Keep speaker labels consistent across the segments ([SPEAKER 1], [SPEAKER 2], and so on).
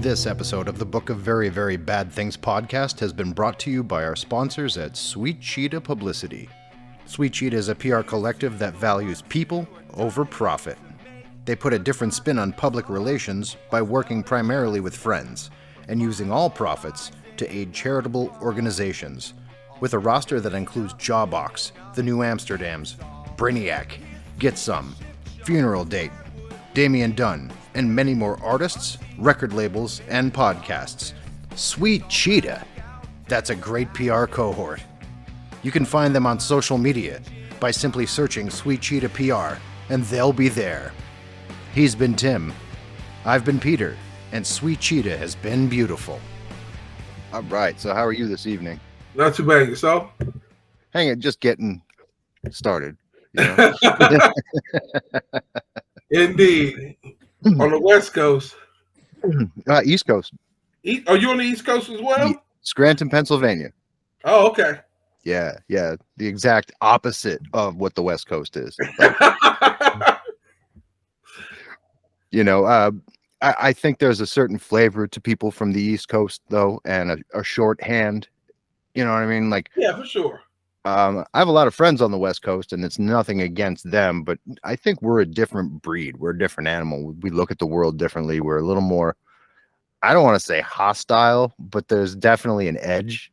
[SPEAKER 1] This episode of the Book of Very, Very Bad Things podcast has been brought to you by our sponsors at Sweet Cheetah Publicity. Sweet Cheetah is a PR collective that values people over profit. They put a different spin on public relations by working primarily with friends and using all profits to aid charitable organizations. With a roster that includes Jawbox, The New Amsterdams, Brainiac, Get Some, Funeral Date, Damian Dunn, and many more artists, record labels, and podcasts. Sweet Cheetah. That's a great PR cohort. You can find them on social media by simply searching Sweet Cheetah PR, and they'll be there. He's been Tim. I've been Peter, and Sweet Cheetah has been beautiful. All right, so how are you this evening?
[SPEAKER 2] Not too bad. Yourself?
[SPEAKER 1] Hang it, just getting started. You know?
[SPEAKER 2] Indeed. On the West Coast.
[SPEAKER 1] East Coast.
[SPEAKER 2] Are you on the East Coast as well?
[SPEAKER 1] Scranton, Pennsylvania.
[SPEAKER 2] Oh, okay.
[SPEAKER 1] Yeah. The exact opposite of what the West Coast is. I think there's a certain flavor to people from the East Coast, though, and a shorthand. You know what I mean? Like,
[SPEAKER 2] yeah, for sure.
[SPEAKER 1] I have a lot of friends on the West Coast, and it's nothing against them, but I think we're a different breed. We're a different animal. We look at the world differently. We're a little more, I don't want to say hostile, but there's definitely an edge.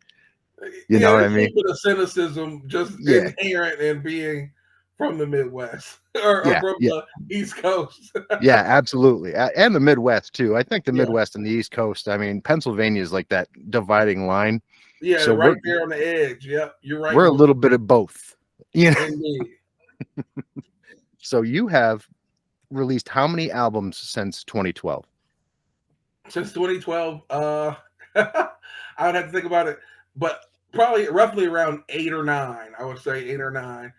[SPEAKER 1] You know what I mean?
[SPEAKER 2] A bit of cynicism just inherent in being from the Midwest or from the East Coast.
[SPEAKER 1] Yeah, absolutely. And the Midwest, too. I think the Midwest and the East Coast, I mean, Pennsylvania is like that dividing line.
[SPEAKER 2] Yeah, so right there on the edge. Yeah, you're right.
[SPEAKER 1] We're a little bit of both.
[SPEAKER 2] Indeed.
[SPEAKER 1] So you have released how many albums since 2012?
[SPEAKER 2] Since 2012, I would have to think about it, but probably roughly around 8 or 9. I would say 8 or 9.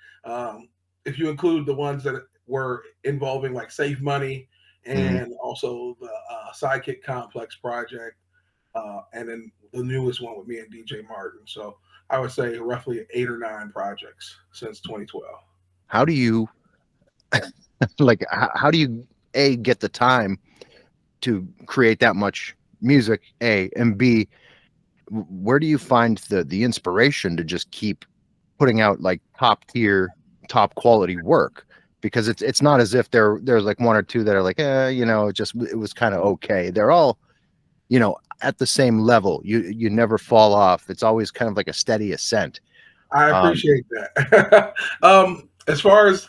[SPEAKER 2] If you include the ones that were involving like Save Money and also the Sidekick Complex project, and then the newest one with me and DJ Martin. So I would say roughly 8 or 9 projects since 2012.
[SPEAKER 1] How do you how do you get the time to create that much music, A, and B, where do you find the inspiration to just keep putting out like top tier, top quality work? Because it's not as if there's like one or two that are like, it was kind of okay. They're all, at the same level. You never fall off. It's always kind of like a steady ascent.
[SPEAKER 2] I appreciate that. As far as,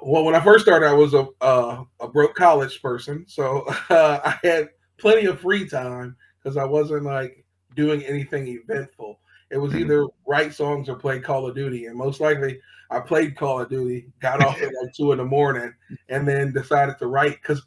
[SPEAKER 2] well, when I first started, I was a broke college person, so I had plenty of free time because I wasn't like doing anything eventful. It was either write songs or play Call of Duty, and most likely I played Call of Duty, got off at like 2 a.m, and then decided to write because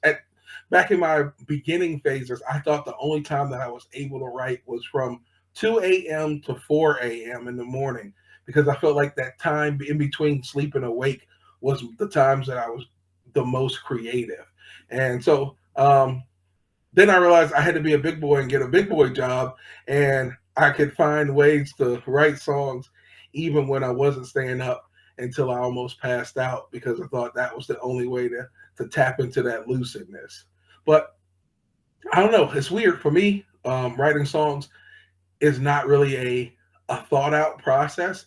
[SPEAKER 2] back in my beginning phases, I thought the only time that I was able to write was from 2 a.m. to 4 a.m. in the morning, because I felt like that time in between sleep and awake was the times that I was the most creative. And so then I realized I had to be a big boy and get a big boy job, and I could find ways to write songs even when I wasn't staying up until I almost passed out, because I thought that was the only way to tap into that lucidness. But I don't know. It's weird for me. Writing songs is not really a thought out process.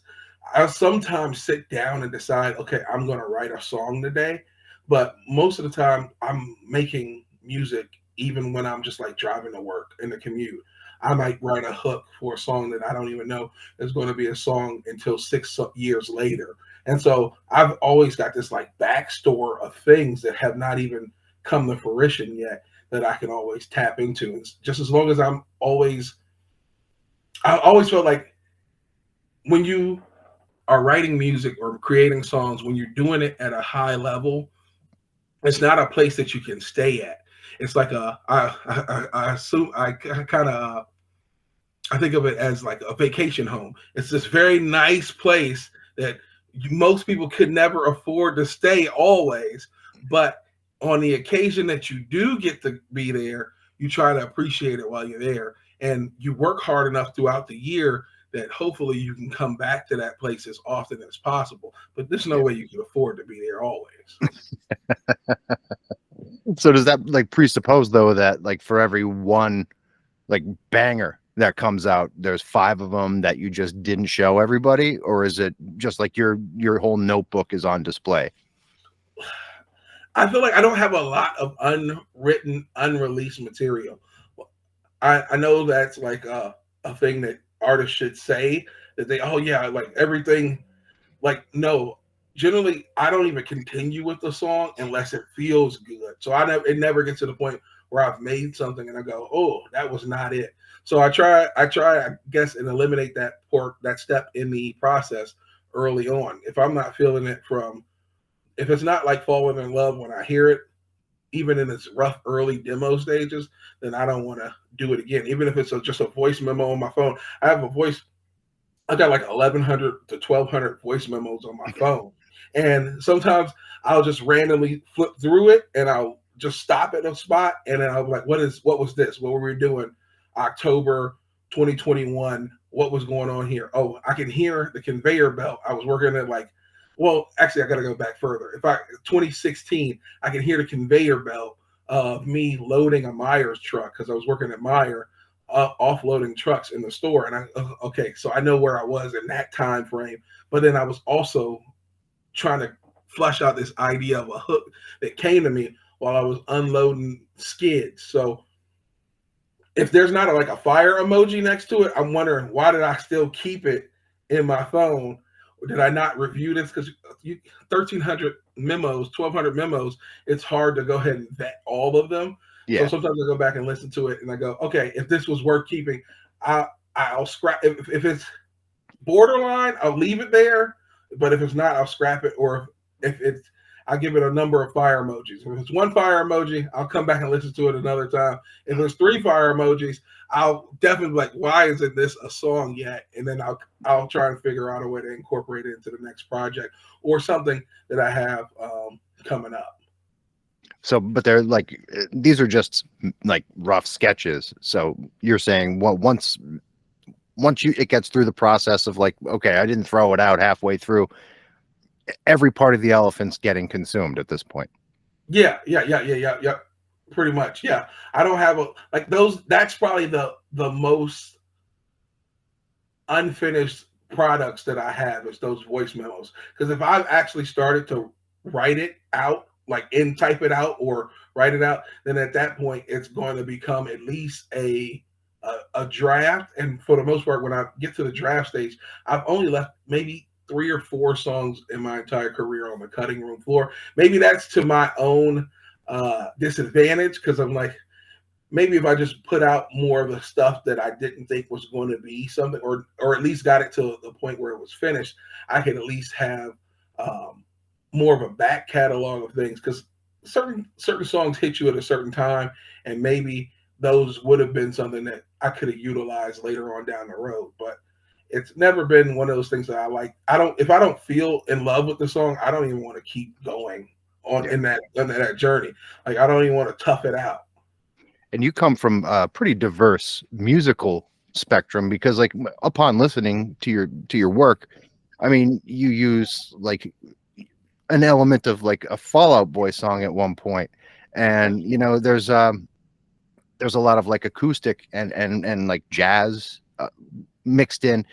[SPEAKER 2] I sometimes sit down and decide, okay, I'm going to write a song today. But most of the time I'm making music even when I'm just like driving to work in the commute. I might write a hook for a song that I don't even know is going to be a song until 6 years later. And so I've always got this like backstore of things that have not even come to fruition yet that I can always tap into. And just as long as I always felt like when you are writing music or creating songs, when you're doing it at a high level, it's not a place that you can stay at. It's like I think of it as like a vacation home. It's this very nice place that most people could never afford to stay always. But on the occasion that you do get to be there, you try to appreciate it while you're there. And you work hard enough throughout the year that hopefully you can come back to that place as often as possible. But there's no way you can afford to be there always.
[SPEAKER 1] So does that like presuppose though that like for every one like banger that comes out, there's 5 of them that you just didn't show everybody, or is it just like your whole notebook is on display?
[SPEAKER 2] I feel like I don't have a lot of unwritten, unreleased material. I know that's like a thing that artists should say, that they, oh yeah, like everything. Like, no, generally I don't even continue with the song unless it feels good. So it never gets to the point where I've made something and I go, oh, that was not it. So I guess, and eliminate that step in the process early on. If I'm not feeling it if it's not like falling in love when I hear it, even in its rough early demo stages, then I don't want to do it again. Even if it's just a voice memo on my phone. I got like 1,100 to 1,200 voice memos on my phone. And sometimes I'll just randomly flip through it and I'll just stop at a spot and then I'll be like, what was this? What were we doing October 2021? What was going on here? Oh, I can hear the conveyor belt. I was working at well, actually I got to go back further. 2016, I can hear the conveyor belt of me loading a Myers truck because I was working at Meyer, offloading trucks in the store. And okay, so I know where I was in that time frame. But then I was also trying to flush out this idea of a hook that came to me while I was unloading skids. So if there's not like a fire emoji next to it, I'm wondering, why did I still keep it in my phone? Or did I not review this? Because 1,300 memos, 1,200 memos, it's hard to go ahead and vet all of them.
[SPEAKER 1] Yeah.
[SPEAKER 2] So sometimes I go back and listen to it and I go, okay, if this was worth keeping, I'll scrap. If it's borderline, I'll leave it there. But if it's not, I'll scrap it. Or if it's, I'll give it a number of fire emojis. If it's 1 fire emoji, I'll come back and listen to it another time. If there's 3 fire emojis, I'll definitely be like, why isn't this a song yet? And then I'll try and figure out a way to incorporate it into the next project or something that I have coming up.
[SPEAKER 1] So, but they're like, these are just like rough sketches. So you're saying, well, once it gets through the process of like, okay, I didn't throw it out halfway through, every part of the elephant's getting consumed at this point.
[SPEAKER 2] Yeah. Pretty much. Yeah. I don't have that's probably the most unfinished products that I have is those voice memos. Because if I've actually started to write it out, like type it out or write it out, then at that point it's going to become at least a draft. And for the most part, when I get to the draft stage, I've only left maybe 3 or 4 songs in my entire career on the cutting room floor. Maybe that's to my own disadvantage, because I'm like, maybe if I just put out more of the stuff that I didn't think was going to be something, or at least got it to the point where it was finished, I could at least have more of a back catalog of things, because certain songs hit you at a certain time, and maybe those would have been something that I could have utilized later on down the road. But it's never been one of those things that I like. If I don't feel in love with the song, I don't even want to keep going on in that journey. Like, I don't even want to tough it out.
[SPEAKER 1] And you come from a pretty diverse musical spectrum, because like upon listening to your work, I mean, you use like an element of like a Fall Out Boy song at one point, and you know there's a lot of like acoustic and like jazz mixed in.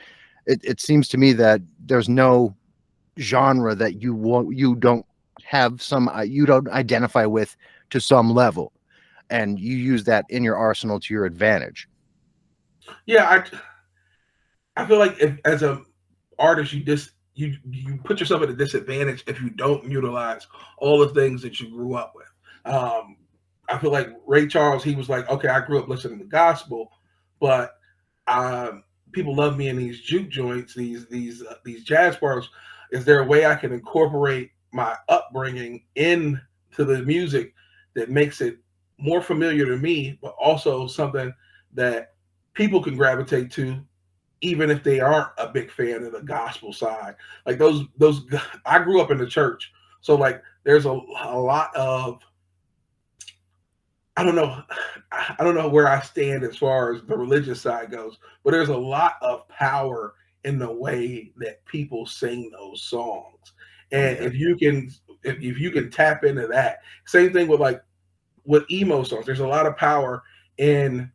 [SPEAKER 1] It seems to me that there's no genre that you don't have you don't identify with to some level, and you use that in your arsenal to your advantage.
[SPEAKER 2] Yeah, I feel like as a artist, you put yourself at a disadvantage if you don't utilize all the things that you grew up with. I feel like Ray Charles, he was like, okay, I grew up listening to gospel, but people love me in these juke joints, these jazz bars. Is there a way I can incorporate my upbringing into the music that makes it more familiar to me, but also something that people can gravitate to, even if they aren't a big fan of the gospel side? Like those, I grew up in the church, so like there's a lot of, I don't know where I stand as far as the religious side goes, but there's a lot of power in the way that people sing those songs. And if you can tap into that, same thing with like with emo songs, there's a lot of power in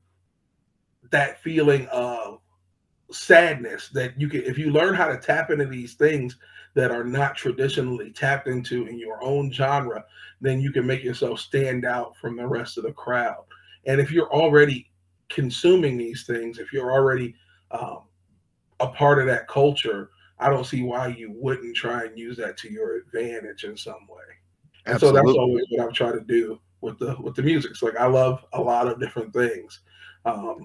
[SPEAKER 2] that feeling of sadness that you can, if you learn how to tap into these things that are not traditionally tapped into in your own genre, then you can make yourself stand out from the rest of the crowd. And if you're already consuming these things, if you're already um, a part of that culture, I don't see why you wouldn't try and use that to your advantage in some way. And so that's
[SPEAKER 1] Absolutely.
[SPEAKER 2] always what I've tried to do with the music. It's like I love a lot of different things,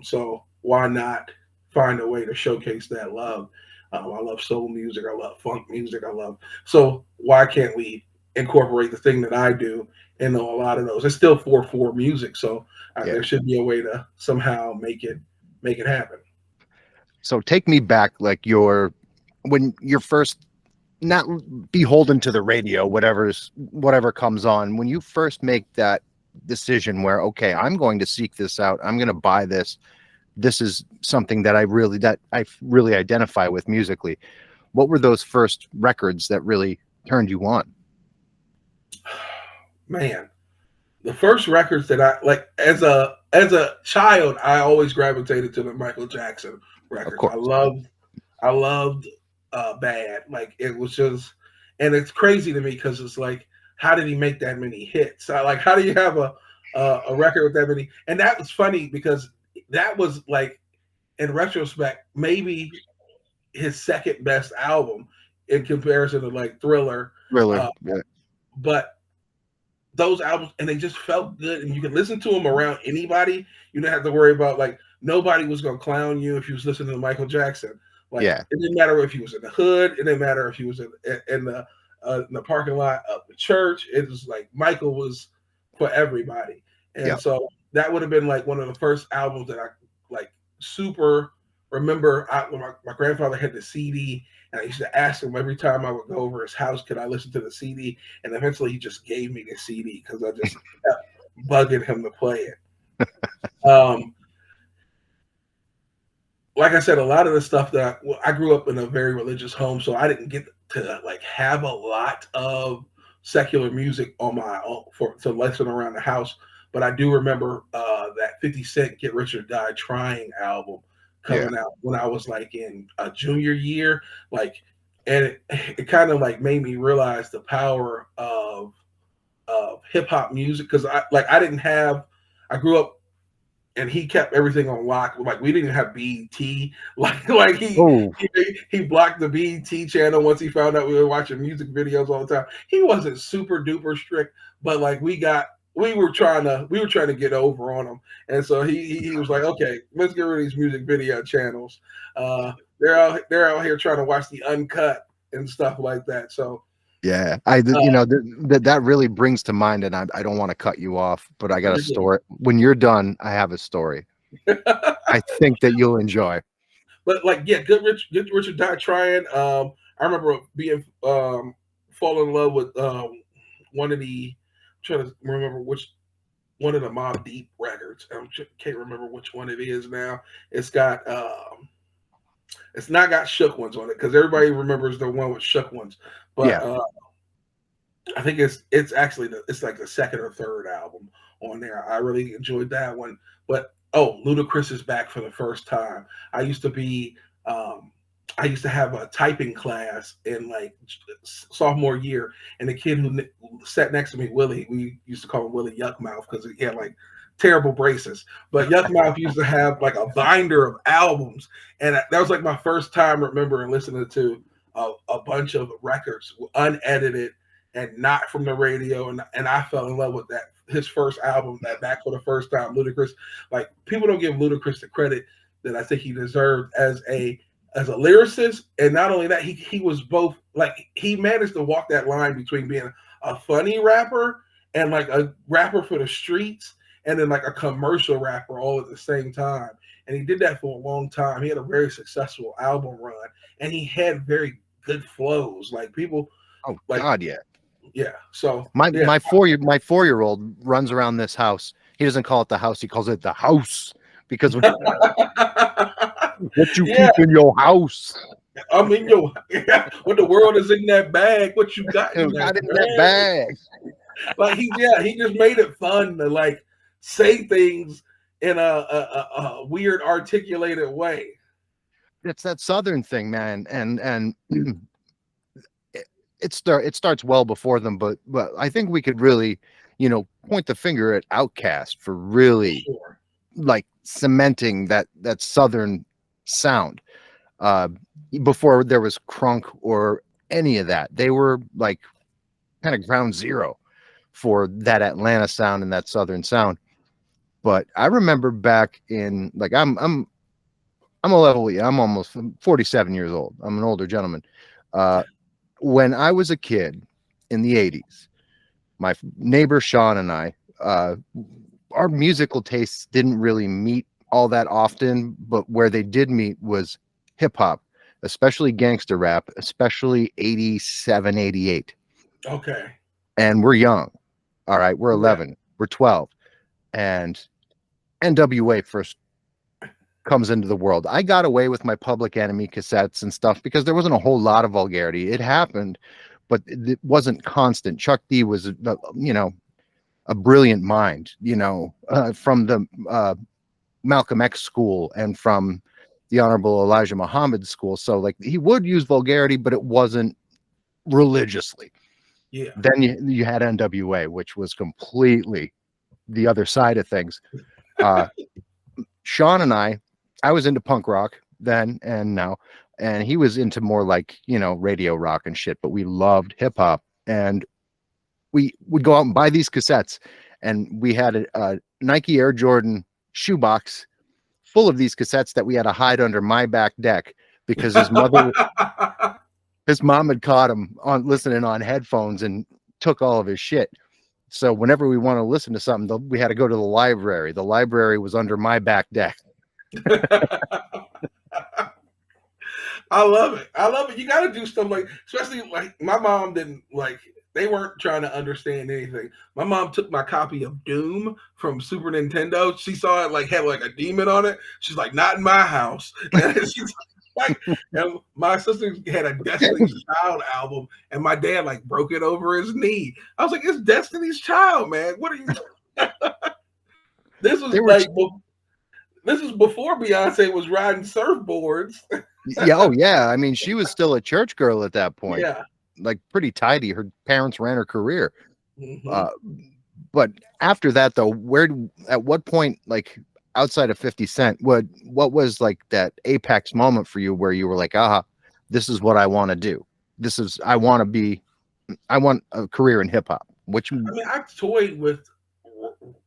[SPEAKER 2] so why not find a way to showcase that love? I love soul music. I love funk music. I love, so why can't we incorporate the thing that I do into a lot of those? It's still 4/4 music, so
[SPEAKER 1] Yeah.
[SPEAKER 2] there should be a way to somehow make it happen.
[SPEAKER 1] So take me back, like when you're first not beholden to the radio, whatever comes on, when you first make that decision where, okay, I'm going to seek this out, I'm going to buy this, this is something that I really identify with musically. What were those first records that really turned you on?
[SPEAKER 2] Man, the first records that I like as a child, I always gravitated to the Michael Jackson
[SPEAKER 1] Of
[SPEAKER 2] records.
[SPEAKER 1] course.
[SPEAKER 2] I loved Bad. Like it was just, and it's crazy to me because it's like, how did he make that many hits? Like, how do you have a record with that many? And that was funny because that was like, in retrospect, maybe his second best album in comparison to like Thriller.
[SPEAKER 1] Thriller.
[SPEAKER 2] Uh,
[SPEAKER 1] Yeah.
[SPEAKER 2] but those albums, and they just felt good, and you could listen to them around anybody. You didn't have to worry about, like, nobody was gonna clown you if you was listening to Michael Jackson. Like
[SPEAKER 1] Yeah.
[SPEAKER 2] it didn't matter if he was in the hood, it didn't matter if he was in the parking lot of the church. It was like Michael was for everybody. And
[SPEAKER 1] Yeah.
[SPEAKER 2] so that would have been like one of the first albums that I like super remember. My grandfather had the CD, and I used to ask him every time I would go over his house, could I listen to the CD? And eventually he just gave me the CD because I just kept bugging him to play it. Um, like I said, a lot of the stuff that I grew up in a very religious home, so I didn't get to like have a lot of secular music on my own for to listen around the house. But I do remember that 50 Cent "Get Rich or Die Trying" album
[SPEAKER 1] Yeah.
[SPEAKER 2] coming out when I was like in a junior year, like, and it kind of like made me realize the power of hip hop music because I didn't have, I grew up and he kept everything on lock. Like we didn't have BET. Like
[SPEAKER 1] Oh,
[SPEAKER 2] he blocked the BET channel once he found out we were watching music videos all the time. He wasn't super duper strict, but like we were trying to get over on him, and so he was like, okay, let's get rid of these music video channels. They're out here trying to watch the uncut and stuff like that. So
[SPEAKER 1] yeah.
[SPEAKER 2] uh,
[SPEAKER 1] That really brings to mind, and I don't want to cut you off, but I got a story. When you're done, I have a story I think that you'll enjoy.
[SPEAKER 2] But like, yeah, Good Richard Die Trying. I remember being falling in love with one of the, I'm trying to remember which one of the Mob Deep records. Can't remember which one it is now. It's got it's not got Shook Ones on it because everybody remembers the one with Shook Ones, but
[SPEAKER 1] Yeah.
[SPEAKER 2] I think it's actually it's like the second or third album on there. I really enjoyed that one. But Ludacris is back for the first time. I used to be I used to have a typing class in like sophomore year, and the kid who sat next to me, Willie, we used to call him Willie Yuckmouth because he had like terrible braces. But Yuckmouth used to have like a binder of albums, and that was like my first time remembering listening to a bunch of records unedited and not from the radio, and I fell in love with that. His first album, that Back for the First Time, Ludacris. Like people don't give Ludacris the credit that I think he deserved as a lyricist, and not only that, he was both like he managed to walk that line between being a funny rapper and like a rapper for the streets, and then like a commercial rapper all at the same time. And he did that for a long time. He had a very successful album run, and he had very good flows. Like people,
[SPEAKER 1] Oh
[SPEAKER 2] like
[SPEAKER 1] God, yeah.
[SPEAKER 2] yeah. So
[SPEAKER 1] My
[SPEAKER 2] yeah.
[SPEAKER 1] my 4-year-old runs around this house. He doesn't call it the house. He calls it the house because what you
[SPEAKER 2] Yeah,
[SPEAKER 1] keep in your house.
[SPEAKER 2] I mean, yo, what the world is in that bag? What you got in
[SPEAKER 1] Got
[SPEAKER 2] that
[SPEAKER 1] in that
[SPEAKER 2] bag?
[SPEAKER 1] bag.
[SPEAKER 2] Like he just made it fun to like say things in a weird articulated way.
[SPEAKER 1] It's that Southern thing, man, and it starts well before them, but I think we could really, point the finger at Outkast for really
[SPEAKER 2] Sure.
[SPEAKER 1] like cementing that Southern sound. Uh, Before there was crunk or any of that, they were like kind of ground zero for that Atlanta sound and that Southern sound. But I remember back in like I'm a level. I'm almost 47 years old. I'm an older gentleman. Uh, when I was a kid in the 80s, my neighbor Sean and I, our musical tastes didn't really meet all that often, but where they did meet was hip hop, especially gangster rap, especially 87, 88.
[SPEAKER 2] Okay.
[SPEAKER 1] And we're young. All right. We're
[SPEAKER 2] Yeah.
[SPEAKER 1] 11, we're 12. And NWA first comes into the world. I got away with my Public Enemy cassettes and stuff because there wasn't a whole lot of vulgarity. It happened, but it wasn't constant. Chuck D was, a brilliant mind, from the Malcolm X school and from the Honorable Elijah Muhammad school. So like he would use vulgarity, but it wasn't religiously.
[SPEAKER 2] Yeah.
[SPEAKER 1] Then you had NWA, which was completely the other side of things. Sean and I was into punk rock then and now, and he was into more like, radio rock and shit, but we loved hip hop. And we would go out and buy these cassettes, and we had a Nike Air Jordan shoebox full of these cassettes that we had to hide under my back deck because his mom had caught him on listening on headphones and took all of his shit. So whenever we want to listen to something, we had to go to the library. The library was under my back deck.
[SPEAKER 2] I love it. I love it. You got to do stuff like, especially like my mom didn't like, they weren't trying to understand anything. My mom took my copy of Doom from Super Nintendo. She saw it like had like a demon on it. She's like, not in my house. And she's like, and my sister had a Destiny's Child album, and my dad like broke it over his knee. I was like, it's Destiny's Child, man. What are you? This was like, this is before Beyonce was riding surfboards.
[SPEAKER 1] Yeah, oh yeah. I mean, she was still a church girl at that point.
[SPEAKER 2] Yeah.
[SPEAKER 1] Like pretty tidy. Her parents ran her career.
[SPEAKER 2] Mm-hmm.
[SPEAKER 1] But after that, though, at what point, like outside of 50 Cent, what was like that apex moment for you where you were like, this is what I want to do. I want a career in hip hop.
[SPEAKER 2] I mean, I toyed with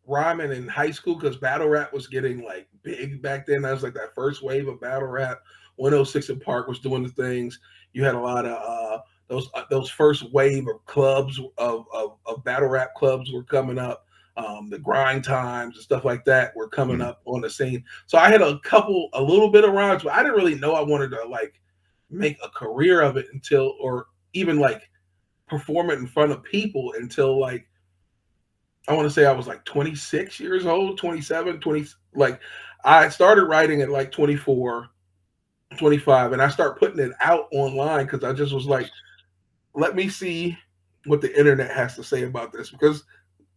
[SPEAKER 2] rhyming in high school because battle rap was getting like big back then. That was like that first wave of battle rap. 106 in Park was doing the things. You had a lot of those first wave of clubs of battle rap clubs were coming up. The grind times and stuff like that were coming up on the scene. So I had a little bit of rhymes, but I didn't really know I wanted to like make a career of it until, or even like perform it in front of people until like, I want to say I was like 26 years old, 27, 20. Like I started writing at like 24, 25, and I start putting it out online because I just was like, let me see what the internet has to say about this, because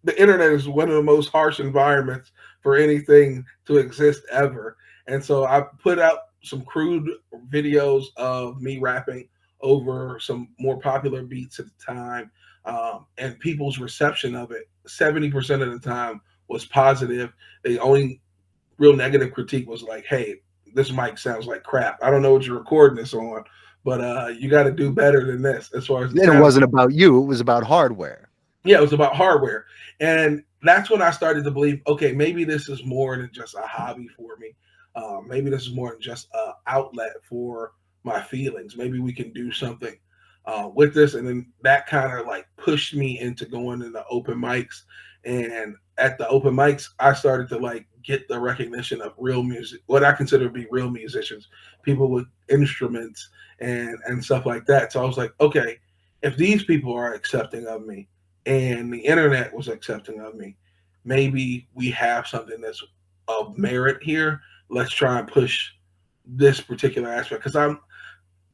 [SPEAKER 2] the internet is one of the most harsh environments for anything to exist ever. And so I put out some crude videos of me rapping over some more popular beats at the time, and people's reception of it 70% of the time was positive. The only real negative critique was like, hey, this mic sounds like crap. I don't know what you're recording this on, but you got to do better than this as far as
[SPEAKER 1] then it wasn't about you, it was about hardware.
[SPEAKER 2] Yeah, it was about hardware. And that's when I started to believe, okay, maybe this is more than just a hobby for me. Maybe this is more than just an outlet for my feelings. Maybe we can do something with this. And then that kind of like pushed me into going into open mics. And at the open mics, I started to like get the recognition of real music, what I consider to be real musicians, people with instruments and stuff like that. So I was like, okay, if these people are accepting of me and the internet was accepting of me, maybe we have something that's of merit here. Let's try and push this particular aspect. Because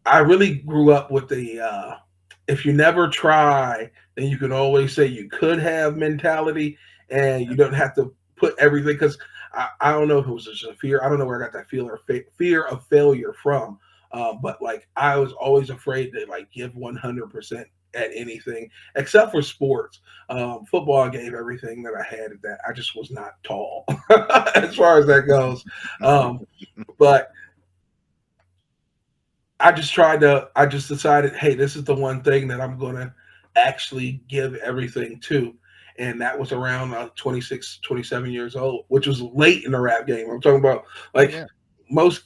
[SPEAKER 2] I really grew up with the if you never try, then you can always say you could have mentality, and you don't have to put everything, because I don't know if it was just a fear. I don't know where I got that fear of failure from. But like I was always afraid to like give 100% at anything except for sports. Football, I gave everything that I had at that. I just was not tall as far as that goes. But I just decided, hey, this is the one thing that I'm going to actually give everything to. And that was around 26, 27 years old, which was late in the rap game. I'm talking about
[SPEAKER 1] Oh
[SPEAKER 2] like
[SPEAKER 1] yeah.
[SPEAKER 2] most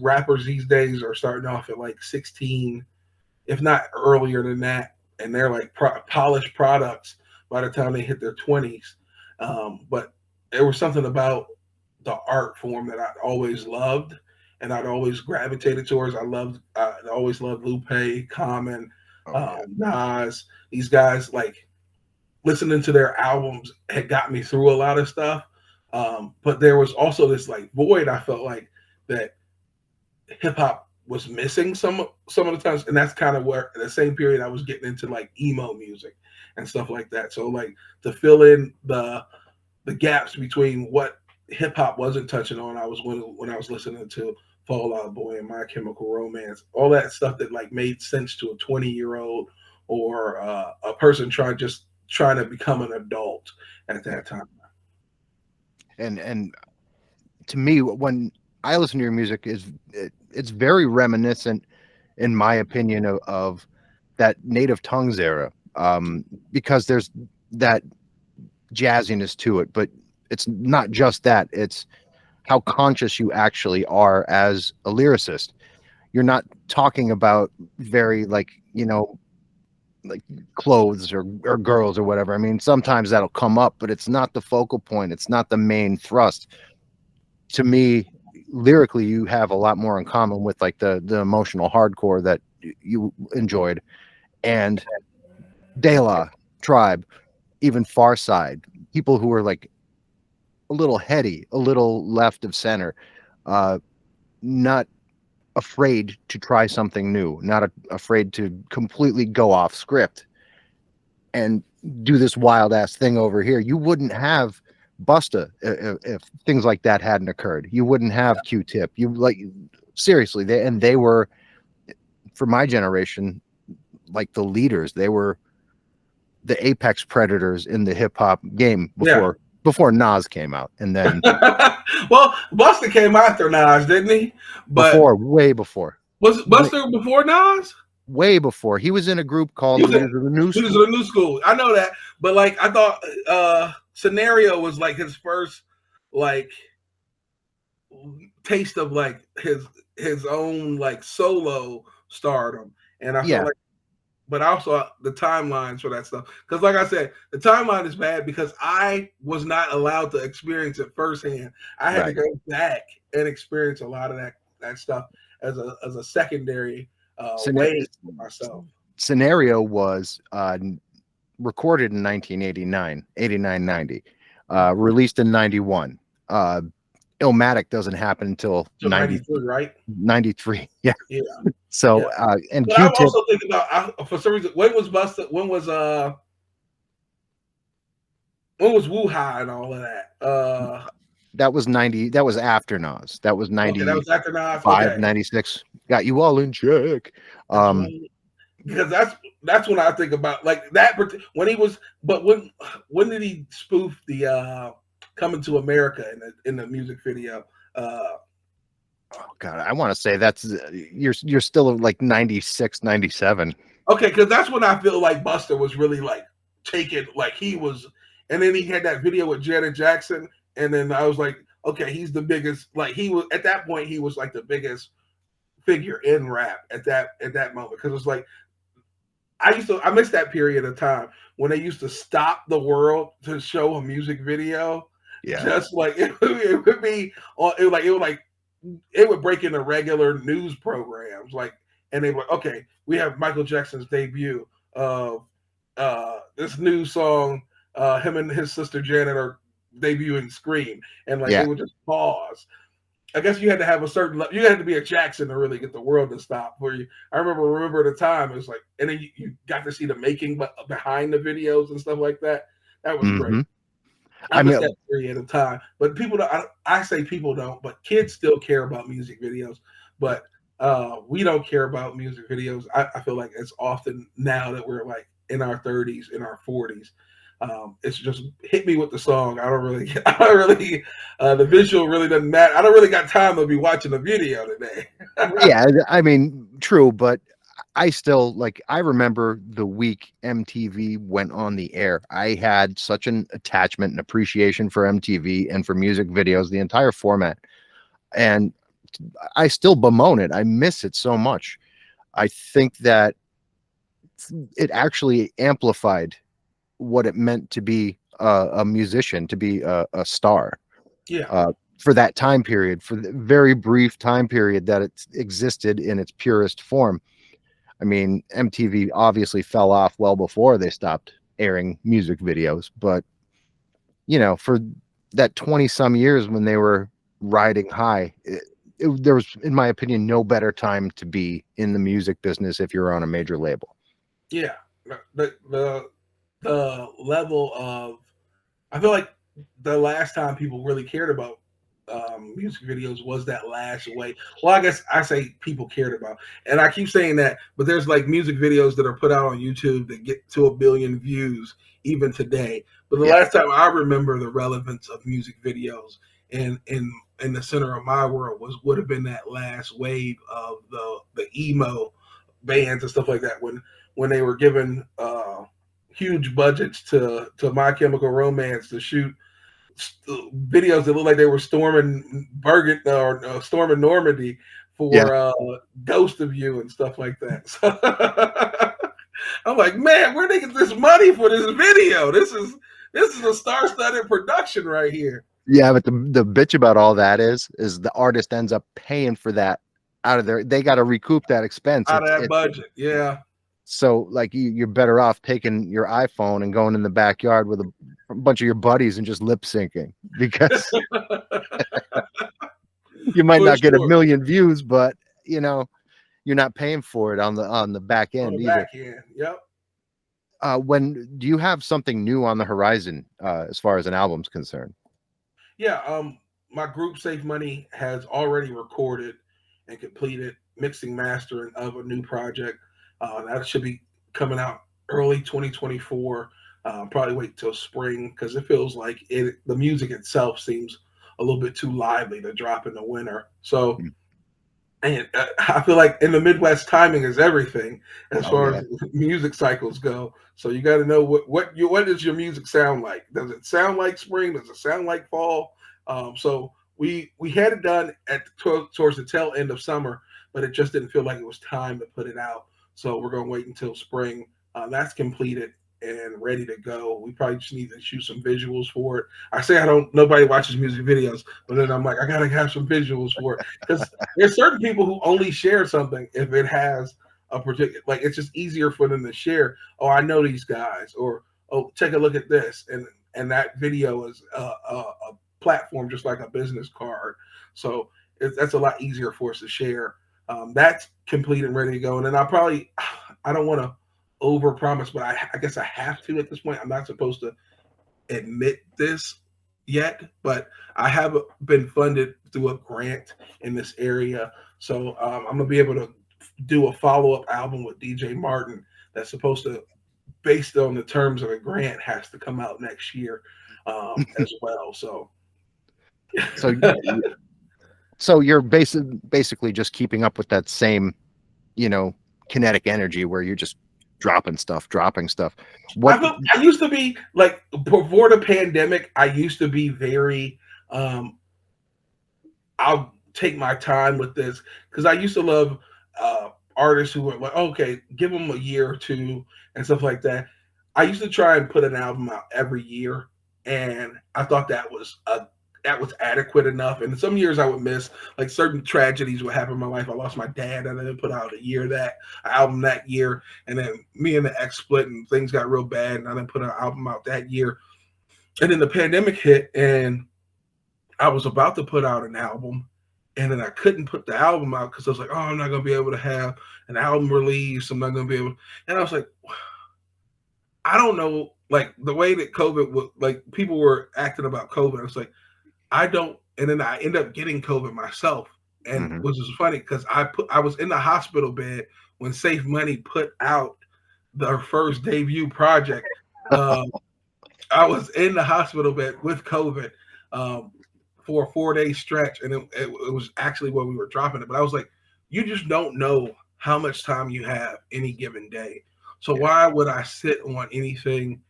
[SPEAKER 2] rappers these days are starting off at like 16, if not earlier than that. And they're like polished products by the time they hit their 20s. But there was something about the art form that I'd always loved and I'd always gravitated towards. I always loved Lupe, Common,
[SPEAKER 1] Oh yeah.
[SPEAKER 2] Nas. These guys, like listening to their albums had got me through a lot of stuff. But there was also this like void I felt like that hip hop was missing some of the times, and that's kind of where the same period I was getting into like emo music and stuff like that. So like to fill in the gaps between what hip hop wasn't touching on, I was when I was listening to Fall Out Boy and My Chemical Romance, all that stuff that like made sense to a 20-year-old or a person trying to become an adult at
[SPEAKER 1] Yeah.
[SPEAKER 2] that time.
[SPEAKER 1] And to me, when I listen to your music, it's very reminiscent, in my opinion, of that native tongues era. Because there's that jazziness to it, but it's not just that. It's how conscious you actually are as a lyricist. You're not talking about very like, like clothes or girls or whatever. I mean, sometimes that'll come up, but it's not the focal point. It's not the main thrust. To me, lyrically, you have a lot more in common with like the emotional hardcore that you enjoyed, and De La, Tribe, even Far Side, people who are like a little heady, a little left of center, not afraid to try something new, not afraid to completely go off script and do this wild ass thing over here. You wouldn't have Busta if things like that hadn't occurred. You wouldn't have Q-Tip. You like seriously, they were, for my generation, like the leaders. They were the apex predators in the hip hop game
[SPEAKER 2] Yeah.
[SPEAKER 1] before Nas came out, and then
[SPEAKER 2] Well, Buster came after Nas, didn't he? But
[SPEAKER 1] way before,
[SPEAKER 2] was Buster before Nas?
[SPEAKER 1] way before. He was in a group
[SPEAKER 2] He
[SPEAKER 1] called
[SPEAKER 2] was
[SPEAKER 1] Leaders of the New
[SPEAKER 2] he was
[SPEAKER 1] School.
[SPEAKER 2] in the new school. I know that, but like I thought, Scenario was like his first like taste of like his own like solo stardom, and I feel
[SPEAKER 1] Yeah,
[SPEAKER 2] like. But also the timelines for that stuff, because like I said, the timeline is bad because I was not allowed to experience it firsthand. I had to
[SPEAKER 1] right.
[SPEAKER 2] go back and experience a lot of that stuff as a secondary
[SPEAKER 1] Scena-
[SPEAKER 2] way for myself.
[SPEAKER 1] Scenario was recorded in 1989, 89, 90, released in 91. Illmatic doesn't happen until
[SPEAKER 2] So 93, right?
[SPEAKER 1] 93. Yeah.
[SPEAKER 2] Yeah, yeah.
[SPEAKER 1] So, and
[SPEAKER 2] But I'm
[SPEAKER 1] Q-Tip,
[SPEAKER 2] also thinking about for some reason when was Busta? When was Wu High and all of that?
[SPEAKER 1] that was 90. That was after Nas. That was
[SPEAKER 2] Okay, that was after Nas.
[SPEAKER 1] 95,
[SPEAKER 2] Okay,
[SPEAKER 1] 96. Got you all in check.
[SPEAKER 2] that's right. Because that's when I think about like that when he was. But when did he spoof the "Coming to America" in the music video?
[SPEAKER 1] Oh God, I want to say that's you're still like 96, 97.
[SPEAKER 2] Okay, because that's when I feel like Buster was really like taken, like he was, and then he had that video with Janet Jackson, and then I was like, okay, he's the biggest. Like he was at that point, he was like the biggest figure in rap at that moment, because it was like I missed that period of time when they used to stop the world to show a music video.
[SPEAKER 1] Yeah.
[SPEAKER 2] Just like it would be on it would break into regular news programs, like, and they were okay, we have Michael Jackson's debut of this new song, him and his sister Janet are debuting Scream, and like
[SPEAKER 1] Yeah.
[SPEAKER 2] they would just pause. I guess you had to have a certain you had to be a Jackson to really get the world to stop for you. I remember the time it was like, and then you got to see the making but behind the videos and stuff like that. That was great.
[SPEAKER 1] Hmm.
[SPEAKER 2] I
[SPEAKER 1] I
[SPEAKER 2] missed
[SPEAKER 1] mean,
[SPEAKER 2] that period of time. But people don't, I say people don't, but kids still care about music videos. But we don't care about music videos. I feel like it's often now that we're like in our 30s, in our 40s. It's just hit me with the song. I don't really, I don't really, the visual really doesn't matter. I don't really got time to be watching the video today.
[SPEAKER 1] yeah, I mean, true, but I still like, I remember the week MTV went on the air. I had such an attachment and appreciation for MTV and for music videos, the entire format. And I still bemoan it. I miss it so much. I think that it actually amplified what it meant to be a musician, to be a star.
[SPEAKER 2] Yeah.
[SPEAKER 1] For that time period, for the very brief time period that it existed in its purest form. I mean, MTV obviously fell off well before they stopped airing music videos, but for that 20 some years when they were riding high, there was, in my opinion, no better time to be in the music business if you're on a major label.
[SPEAKER 2] Yeah. The level of, I feel like the last time people really cared about music videos was that last wave. Well, I guess I say people cared about, and I keep saying that, but there's like music videos that are put out on YouTube that get to 1 billion views even today. But the
[SPEAKER 1] Yeah.
[SPEAKER 2] last time I remember the relevance of music videos in the center of my world would have been that last wave of the emo bands and stuff like that when they were given huge budgets to My Chemical Romance to shoot videos that look like they were storming Bergen or storming Normandy
[SPEAKER 1] Yeah.
[SPEAKER 2] for Ghost of You and stuff like that. So I'm like, man, where they get this money for this video? This is a star-studded production right here.
[SPEAKER 1] Yeah, but the bitch about all that is the artist ends up paying for that out of their, they got to recoup that expense.
[SPEAKER 2] Out of that budget. Yeah.
[SPEAKER 1] So like you're better off taking your iPhone and going in the backyard with a bunch of your buddies and just lip syncing, because you might
[SPEAKER 2] For
[SPEAKER 1] not get a
[SPEAKER 2] sure.
[SPEAKER 1] million views, but you're not paying for it on the back
[SPEAKER 2] On
[SPEAKER 1] end
[SPEAKER 2] the
[SPEAKER 1] either.
[SPEAKER 2] back end. Yep.
[SPEAKER 1] When do you have something new on the horizon as far as an album's concerned?
[SPEAKER 2] Yeah. My group Safe Money has already recorded and completed mixing mastering of a new project. That should be coming out early 2024. Probably wait till spring because it feels like the music itself seems a little bit too lively to drop in the winter. So, and I feel like in the Midwest, timing is everything as far as music cycles go. So you got to know what does your music sound like? Does it sound like spring? Does it sound like fall? So we had it done towards the tail end of summer, but it just didn't feel like it was time to put it out. So we're going to wait until spring. That's completed and ready to go. We probably just need to shoot some visuals for it. I say nobody watches music videos, but then I'm like, I got to have some visuals for it. Because there's certain people who only share something if it has a particular, like it's just easier for them to share. Oh, I know these guys, or oh, take a look at this. And that video is a platform just like a business card. So that's a lot easier for us to share. That's complete and ready to go. And then I don't want to overpromise, but I guess I have to at this point. I'm not supposed to admit this yet, but I have been funded through a grant in this area. So I'm going to be able to do a follow-up album with DJ Martin that's supposed to, based on the terms of the grant, has to come out next year as well.
[SPEAKER 1] So you're basically just keeping up with that same, kinetic energy where you're just dropping stuff.
[SPEAKER 2] I used to be like, before the pandemic, I used to be very, I'll take my time with this because I used to love artists who were like, okay, give them a year or two and stuff like that. I used to try and put an album out every year, and I thought that was adequate enough. And some years I would miss, like certain tragedies would happen in my life. I lost my dad, and I didn't put out an album that year. And then me and the ex split, and things got real bad, and I didn't put an album out that year. And then the pandemic hit, and I was about to put out an album, And then I couldn't put the album out because I was like, oh, I'm not going to be able to have an album release. I'm not going to be able. And I was like, I don't know, like the way that COVID was, like people were acting about COVID. I was like, I don't. And then I end up getting COVID myself, and
[SPEAKER 1] Mm-hmm.
[SPEAKER 2] which is funny because I was in the hospital bed when Safe Money put out their first debut project. Um, I was in the hospital bed with COVID for a 4 day stretch, and it was actually when we were dropping it. But I was like, you just don't know how much time you have any given day. So
[SPEAKER 1] Yeah.
[SPEAKER 2] why would I sit on anything?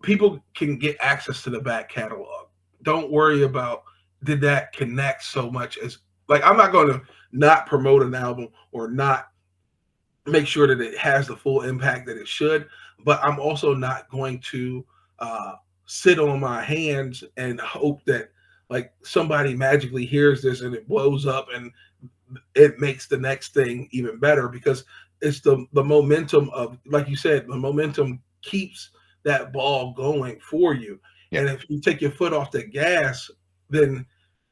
[SPEAKER 2] People can get access to the back catalog. Don't worry about did that connect so much as like I'm not going to not promote an album or not make sure that it has the full impact that it should, but I'm also not going to uh, sit on my hands and hope that like somebody magically hears this and it blows up and it makes the next thing even better because it's the momentum of like you said, the momentum keeps that ball going for you.
[SPEAKER 1] Yeah.
[SPEAKER 2] And if you take your foot off the gas, then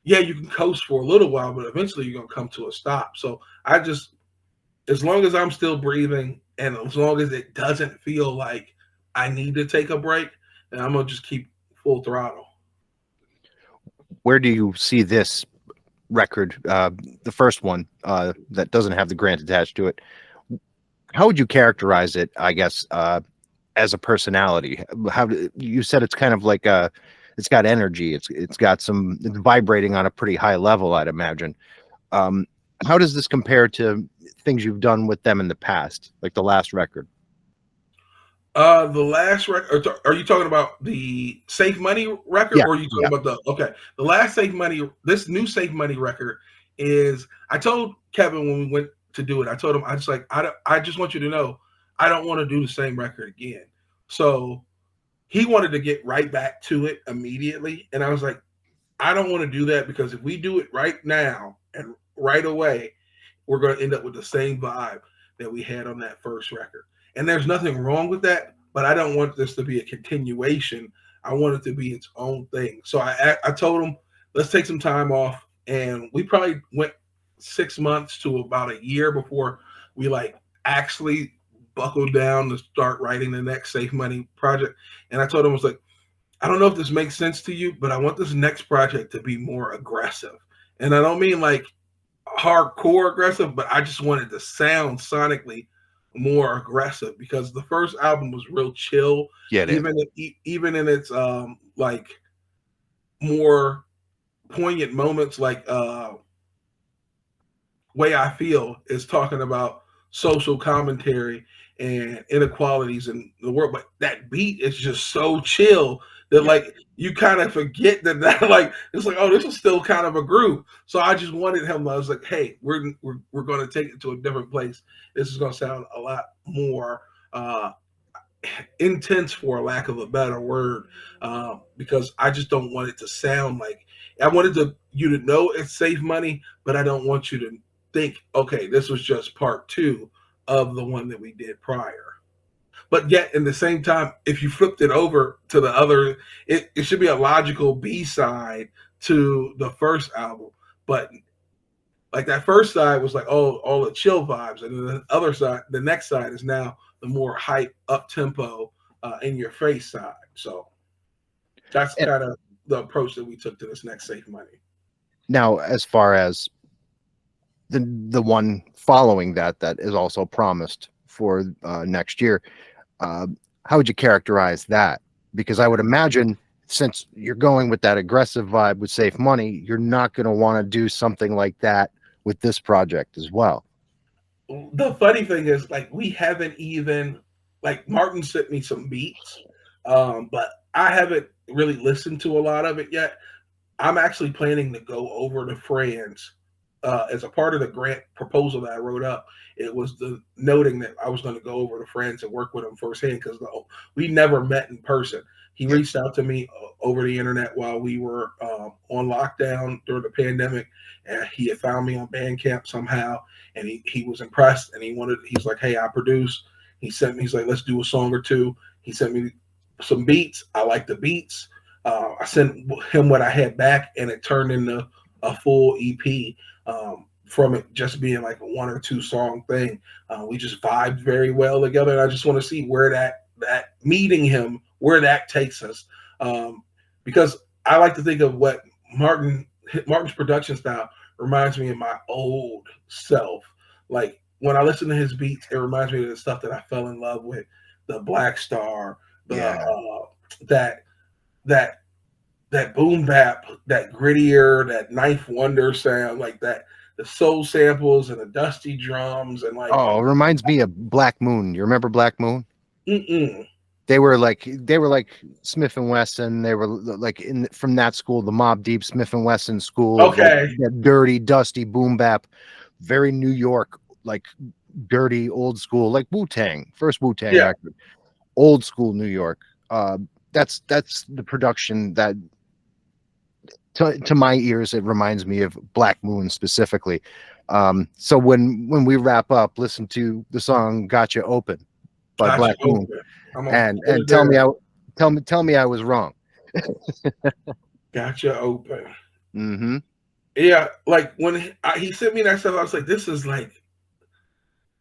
[SPEAKER 2] yeah, you can coast for a little while, but eventually you're gonna come to a stop. So I just as long as I'm still breathing and as long as it doesn't feel like I need to take a break, then I'm gonna just keep full throttle.
[SPEAKER 1] Where do you see this record, the first one that doesn't have the grant attached to it? How would you characterize it? I guess as a personality, how you said it's kind of like it's got energy. It's got it's vibrating on a pretty high level, I'd imagine. Um, how does this compare to things you've done with them in the past, like the last record?
[SPEAKER 2] The last record, are you talking about the Safe Money record
[SPEAKER 1] Yeah,
[SPEAKER 2] or are you talking
[SPEAKER 1] yeah,
[SPEAKER 2] about okay, the last Safe Money, this new Safe Money record is, I told Kevin when we went to do it, I told him, I just like, I just want you to know, I don't want to do the same record again. So he wanted to get right back to it immediately. And I was like, I don't want to do that because if we do it right now and right away, we're going to end up with the same vibe that we had on that first record. And there's nothing wrong with that, but I don't want this to be a continuation. I want it to be its own thing. So I told him, let's take some time off. And we probably went 6 months to about a year before we like actually buckled down to start writing the next Safe Money project. And I told him, I was like, I don't know if this makes sense to you, but I want this next project to be more aggressive. And I don't mean like hardcore aggressive, but I just wanted to sound sonically more aggressive because the first album was real chill,
[SPEAKER 1] yeah. It is.
[SPEAKER 2] even in its like more poignant moments, like Way I Feel is talking about social commentary and inequalities in the world, but that beat is just so chill that
[SPEAKER 1] Yeah.
[SPEAKER 2] like you kind of forget that like it's like, oh, this is still kind of a groove. So I just wanted him. I was like, hey, we're going to take it to a different place. This is going to sound a lot more intense, for a lack of a better word, because I just don't want it to sound like I wanted you to know it's Safe Money, but I don't want you to think, okay, this was just part two of the one that we did prior. But yet, in the same time, if you flipped it over to the other, it should be a logical B side to the first album. But like that first side was like all the chill vibes, and then the other side, the next side is now the more hype, up tempo, in your face side. So that's
[SPEAKER 1] And
[SPEAKER 2] kind of the approach that we took to this next Safe Money.
[SPEAKER 1] now, as far as the one following that, that is also promised for next year, uh, how would you characterize that? Because I would imagine since you're going with that aggressive vibe with Safe Money, you're not going to want to do something like that with this project as well.
[SPEAKER 2] The funny thing is, like, we haven't even like Martin sent me some beats, but I haven't really listened to a lot of it yet. I'm actually planning to go over to France as a part of the grant proposal that I wrote up. It was the noting that I was going to go over to France and work with him firsthand because we never met in person. He
[SPEAKER 1] Yeah.
[SPEAKER 2] reached out to me over the internet while we were on lockdown during the pandemic, and he had found me on Bandcamp somehow, and he was impressed, and he's like, hey, I produce. He's like, let's do a song or two. He sent me some beats. I like the beats. I sent him what I had back, and it turned into a full EP. From it just being like a one or two song thing. We just vibed very well together, and I just want to see where that meeting him, where that takes us, because I like to think of what Martin's production style reminds me of my old self. Like when I listen to his beats, it reminds me of the stuff that I fell in love with, the Black Star, the
[SPEAKER 1] Yeah.
[SPEAKER 2] that that that boom bap, that grittier, that Knife Wonder sound, like that, the soul samples and the dusty drums and like,
[SPEAKER 1] Oh, it reminds me of Black Moon. You remember Black Moon?
[SPEAKER 2] mm-mm.
[SPEAKER 1] They were like Smith and Wesson. They were like in from that school, the Mob Deep Smith and Wesson school of like
[SPEAKER 2] Okay,
[SPEAKER 1] that dirty, dusty boom bap, very New York, like dirty old school, like Wu-Tang, first Wu-Tang
[SPEAKER 2] yeah,
[SPEAKER 1] record, old school New York. That's the production that to my ears it reminds me of Black Moon specifically. So when we wrap up, listen to the song "Gotcha Open" by
[SPEAKER 2] got you
[SPEAKER 1] Black Moon,
[SPEAKER 2] open. I'm gonna
[SPEAKER 1] and
[SPEAKER 2] put it
[SPEAKER 1] tell me
[SPEAKER 2] there.
[SPEAKER 1] I was wrong.
[SPEAKER 2] Got you open.
[SPEAKER 1] Mm-hmm.
[SPEAKER 2] Yeah, like when he sent me that stuff, I was like, this is like,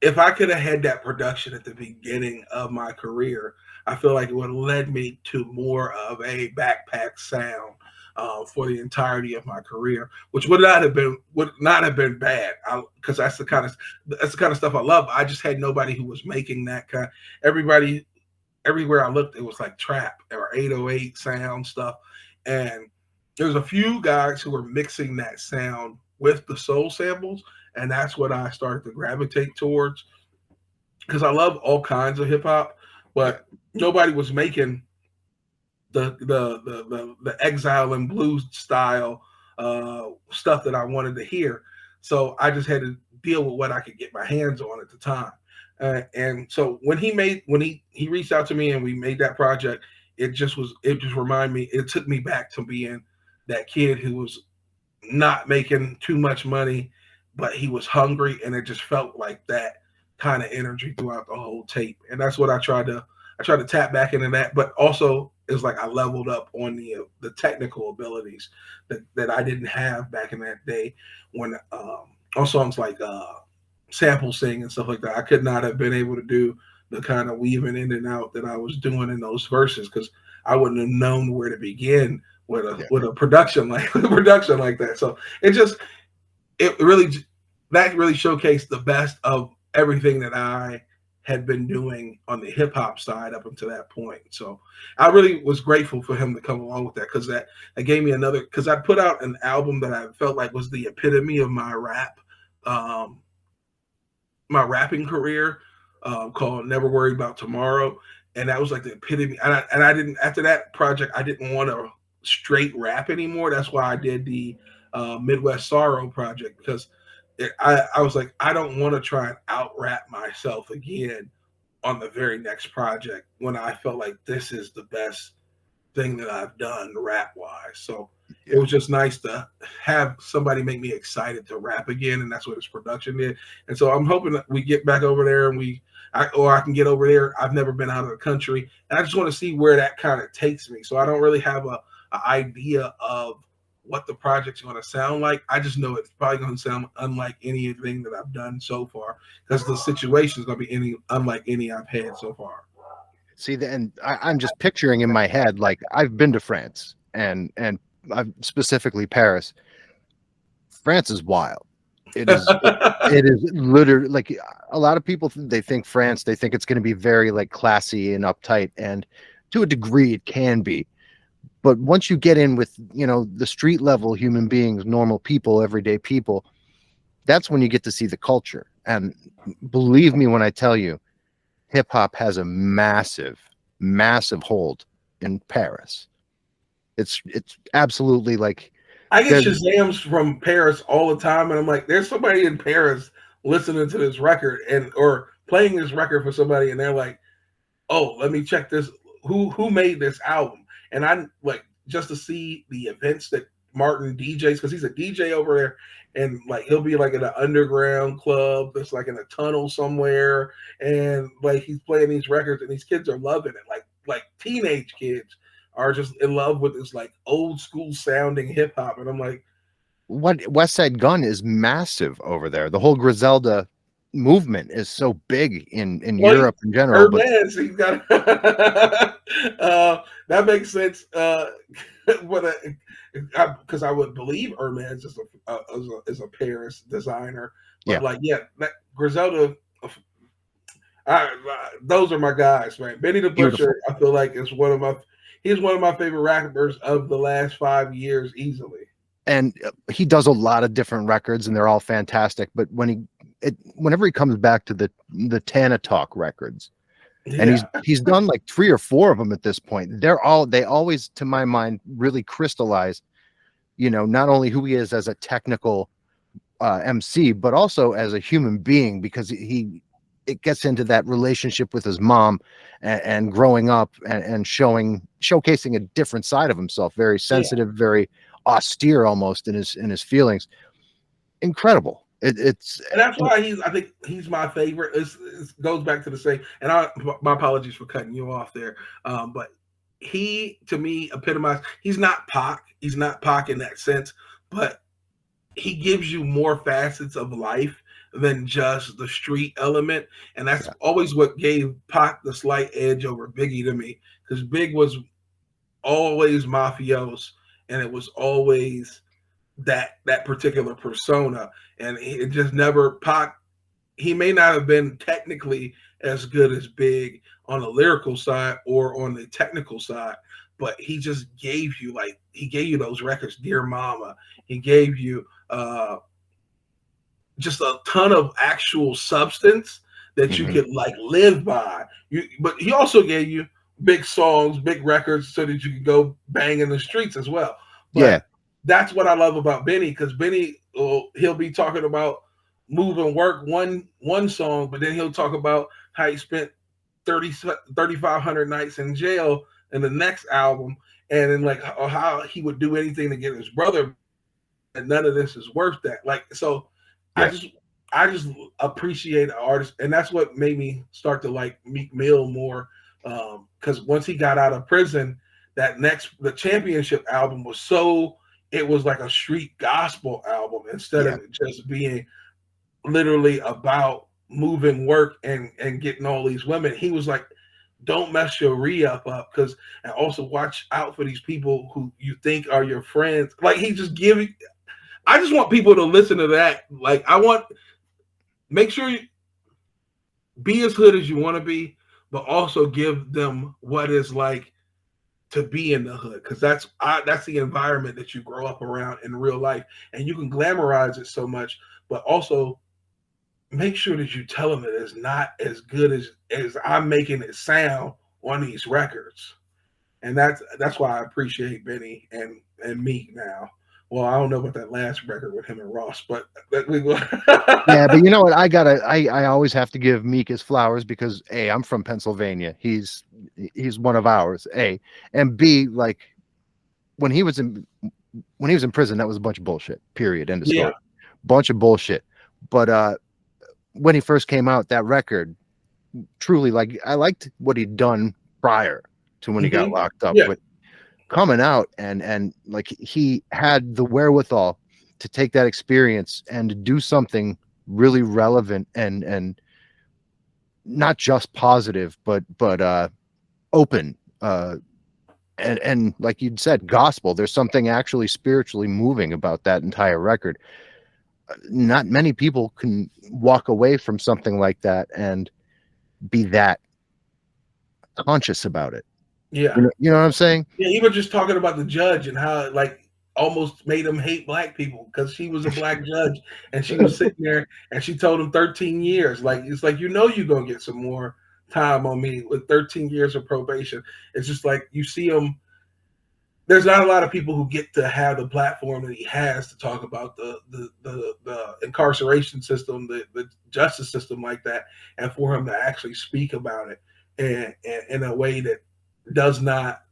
[SPEAKER 2] if I could have had that production at the beginning of my career, I feel like it would have led me to more of a backpack sound for the entirety of my career, which would not have been bad. Because that's the kind of stuff I love. I just had nobody who was making that kind. Everybody, everywhere I looked, it was like trap or 808 sound stuff, and there's a few guys who were mixing that sound with the soul samples, and that's what I started to gravitate towards, because I love all kinds of hip hop,
[SPEAKER 1] Yeah.
[SPEAKER 2] but nobody was making the exile and blues style stuff that I wanted to hear. So I just had to deal with what I could get my hands on at the time. And so when he reached out to me and we made that project, it just reminded me. It took me back to being that kid who was not making too much money, but he was hungry, and it just felt like that kind of energy throughout the whole tape. And that's what I tried to tap back into that, but also it's like I leveled up on the technical abilities that I didn't have back in that day when on songs like sample sing and stuff like that. I could not have been able to do the kind of weaving in and out that I was doing in those verses, because I wouldn't have known where to begin with a
[SPEAKER 1] Yeah.
[SPEAKER 2] with a production like with a production like that. So it really that really showcased the best of everything that I had been doing on the hip hop side up until that point. So I really was grateful for him to come along with that, because that gave me another, because I put out an album that I felt like was the epitome of um, my rapping career, called Never Worry About Tomorrow. And that was like the epitome. And I didn't, after that project, I didn't want to straight rap anymore. That's why I did the Midwest Sorrow project, because I was like, I don't want to try and out rap myself again on the very next project when I felt like this is the best thing that I've done rap wise. So it
[SPEAKER 1] Yeah.
[SPEAKER 2] was just nice to have somebody make me excited to rap again, and that's what his production did. And so I'm hoping that we get back over there and I can get over there. I've never been out of the country, and I just want to see where that kind of takes me. So I don't really have a idea of what the project's going to sound like. I just know it's probably going to sound unlike anything that I've done so far, because the situation is going to be unlike any I've had so far.
[SPEAKER 1] See, and I'm just picturing in my head, like I've been to France and I've specifically Paris. France is wild. It is literally like a lot of people they think France, they think it's going to be very like classy and uptight, and to a degree it can be. But once you get in with, the street level human beings, normal people, everyday people, that's when you get to see the culture. And believe me when I tell you, hip hop has a massive, massive hold in Paris. It's absolutely like
[SPEAKER 2] I get
[SPEAKER 1] there's
[SPEAKER 2] Shazams from Paris all the time, and I'm like, there's somebody in Paris listening to this record or playing this record for somebody, and they're like, oh, let me check this. Who made this album? And I like just to see the events that Martin DJs, because he's a DJ over there, and like he'll be like in an underground club that's like in a tunnel somewhere, and like he's playing these records, and these kids are loving it. Like teenage kids are just in love with this like old school sounding hip hop, and I'm like,
[SPEAKER 1] what West Side Gun is massive over there. The whole Griselda movement is so big in
[SPEAKER 2] Well,
[SPEAKER 1] Europe in general, but
[SPEAKER 2] Herman, so he's got that makes sense. What because I would believe Herman is a Paris designer,
[SPEAKER 1] yeah,
[SPEAKER 2] but like that Griselda. Those are my guys, man. Benny the
[SPEAKER 1] beautiful.
[SPEAKER 2] Butcher, I feel like he's one of my favorite rappers of the last 5 years, easily.
[SPEAKER 1] And he does a lot of different records, and they're all fantastic. But whenever he comes back to the Tana Talk records, and
[SPEAKER 2] Yeah,
[SPEAKER 1] he's done like 3 or 4 of them at this point. They always, to my mind, really crystallize, not only who he is as a technical MC, but also as a human being, because it gets into that relationship with his mom and growing up and showcasing a different side of himself, very
[SPEAKER 2] yeah.
[SPEAKER 1] sensitive, very austere almost in his feelings. Incredible. It's
[SPEAKER 2] And that's why I think he's my favorite. It goes back to the same. And my apologies for cutting you off there. But he, to me, epitomized. He's not Pac. He's not Pac in that sense, but he gives you more facets of life than just the street element. And that's always what gave Pac the slight edge over Biggie to me, because Big was always mafios, and it was always that particular persona, and it just never Pac. He may not have been technically as good as Big on the lyrical side or on the technical side, but he just gave you those records, Dear Mama. He gave you just a ton of actual substance that you could like live by. But he also gave you big songs, big records, so that you could go bang in the streets as well. But that's what I love about Benny, because Benny, he'll be talking about moving work one song, but then he'll talk about how he spent 3,500 nights in jail in the next album, and then like how he would do anything to get his brother, and none of this is worth that. Like, so I just appreciate an artist, and that's what made me start to like Meek Mill more, because once he got out of prison, the championship album it was like a street gospel album instead of it just being literally about moving work and getting all these women. He was like, don't mess your re-up up, and also watch out for these people who you think are your friends. Like, I just want people to listen to that. Like, make sure you be as hood as you want to be, but also give them what it's like to be in the hood, because that's the environment that you grow up around in real life, and you can glamorize it so much, but also make sure that you tell them that it's not as good as I'm making it sound on these records. And that's why I appreciate Benny and Meek now. Well, I don't know about that last record with him and Ross, but
[SPEAKER 1] yeah, but you know what? I always have to give Meek his flowers, because A, I'm from Pennsylvania. He's one of ours. A, and B, like when he was in prison, that was a bunch of bullshit. Period. End of story. Bunch of bullshit. But when he first came out, that record, truly, like, I liked what he'd done prior to when he got locked up. But coming out and like, he had the wherewithal to take that experience and to do something really relevant and not just positive, but open, and like you'd said, gospel. There's something actually spiritually moving about that entire record. Not many people can walk away from something like that and be that conscious about it.
[SPEAKER 2] Yeah.
[SPEAKER 1] You know what I'm saying?
[SPEAKER 2] Yeah, even just talking about the judge and how it like almost made him hate black people, because she was a black judge and she was sitting there and she told him 13 years. Like, it's like, you're going to get some more time on me with 13 years of probation. It's just like, you see him. There's not a lot of people who get to have the platform that he has to talk about the incarceration system, the justice system like that, and for him to actually speak about it and in a way that does not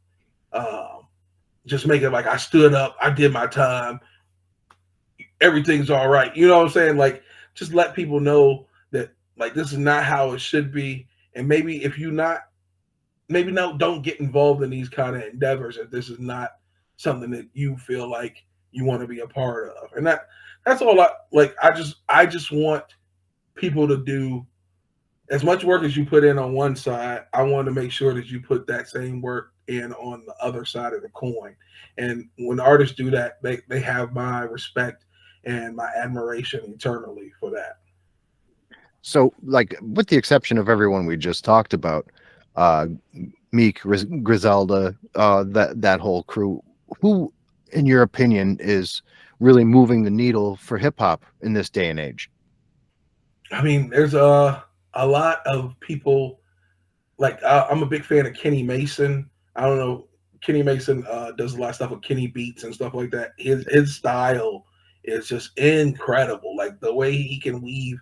[SPEAKER 2] just make it like, I stood up, I did my time, everything's all right. You know what I'm saying? Like, just let people know that, like, this is not how it should be. And maybe if don't get involved in these kind of endeavors if this is not something that you feel like you want to be a part of. And that's all I just want people to do as much work as you put in on one side. I want to make sure that you put that same work in on the other side of the coin. And when artists do that, they have my respect and my admiration eternally for that.
[SPEAKER 1] So, like, with the exception of everyone we just talked about, uh, Meek, Griselda, that whole crew, who, in your opinion, is really moving the needle for hip hop in this day and age?
[SPEAKER 2] I mean, there's a lot of people. Like I'm a big fan of Kenny Mason. I don't know. Kenny Mason does a lot of stuff with Kenny Beats and stuff like that. His style is just incredible. Like the way he can weave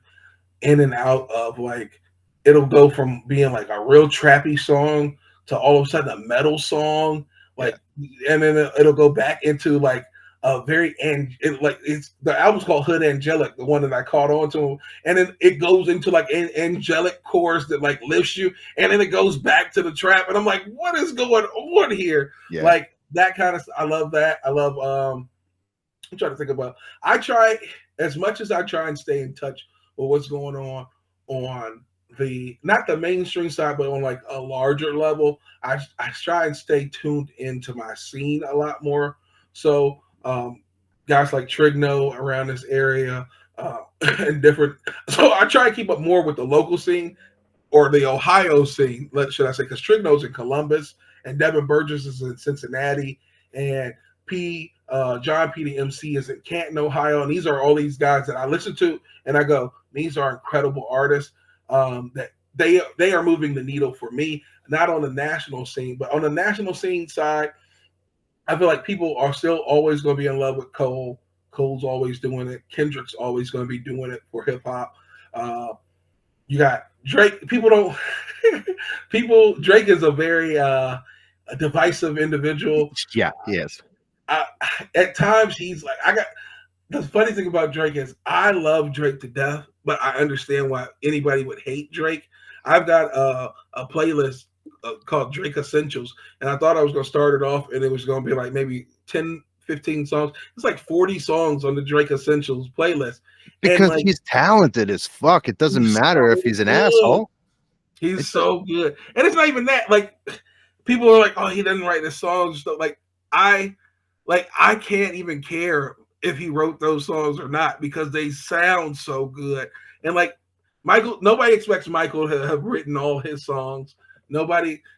[SPEAKER 2] in and out of, like, it'll go from being like a real trappy song to all of a sudden a metal song,
[SPEAKER 1] Yeah.
[SPEAKER 2] like, and then it'll go back into like a very it's the album's called Hood Angelic, the one that I caught on to, and then it goes into like an angelic chorus that like lifts you, and then it goes back to the trap, and I'm like, what is going on here?
[SPEAKER 1] Yeah.
[SPEAKER 2] Like that kind of, I love that. I love I'm trying to think about. I try as much as I try and stay in touch with what's going on the, not the mainstream side, but on like a larger level. I try and stay tuned into my scene a lot more. So guys like Trigno around this area and different. So I try to keep up more with the local scene or the Ohio scene, should I say? Because Trigno's in Columbus and Devin Burgess is in Cincinnati, and John P. the MC is in Canton, Ohio, and these are all these guys that I listen to, and I go, these are incredible artists that they are moving the needle for me, not on the national scene, but on the national scene side. I feel like people are still always going to be in love with Cole. Cole's always doing it. Kendrick's always going to be doing it for hip hop. You got Drake. People don't. Drake is a very a divisive individual.
[SPEAKER 1] Yeah. Yes.
[SPEAKER 2] At times he's like, the funny thing about Drake is I love Drake to death, but I understand why anybody would hate Drake. I've got a playlist called Drake Essentials, and I thought I was going to start it off and it was going to be like maybe 10, 15 songs. It's like 40 songs on the Drake Essentials playlist.
[SPEAKER 1] Because
[SPEAKER 2] like,
[SPEAKER 1] he's talented as fuck. It doesn't matter if he's an asshole.
[SPEAKER 2] He's so good. And it's not even that. Like, people are like, oh, he doesn't write the songs. Like I can't even care if he wrote those songs or not because they sound so good. And like nobody expects Michael to have written all his songs.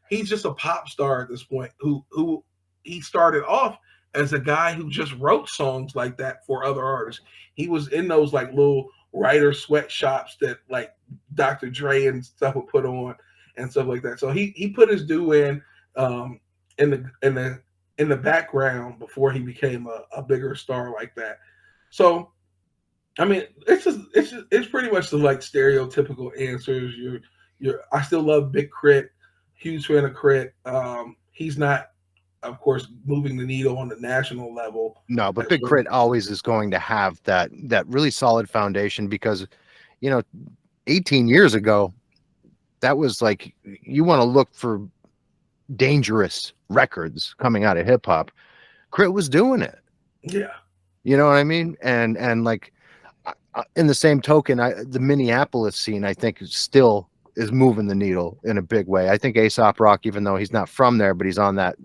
[SPEAKER 2] He's just a pop star at this point who he started off as a guy who just wrote songs like that for other artists. He was in those like little writer sweatshops that like Dr. Dre and stuff would put on and stuff like that. So he put his due in the background before he became a bigger star like that. So I mean, it's pretty much the like stereotypical answers. I still love Big Crit, huge fan of Crit. He's not, of course, moving the needle on the national level.
[SPEAKER 1] No, but Big Crit always is going to have that really solid foundation because, 18 years ago, that was like, you want to look for dangerous records coming out of hip hop. Crit was doing it.
[SPEAKER 2] Yeah.
[SPEAKER 1] You know what I mean? And like, in the same token, the Minneapolis scene, I think, still is moving the needle in a big way. I think Aesop Rock, even though he's not from there, but he's on that,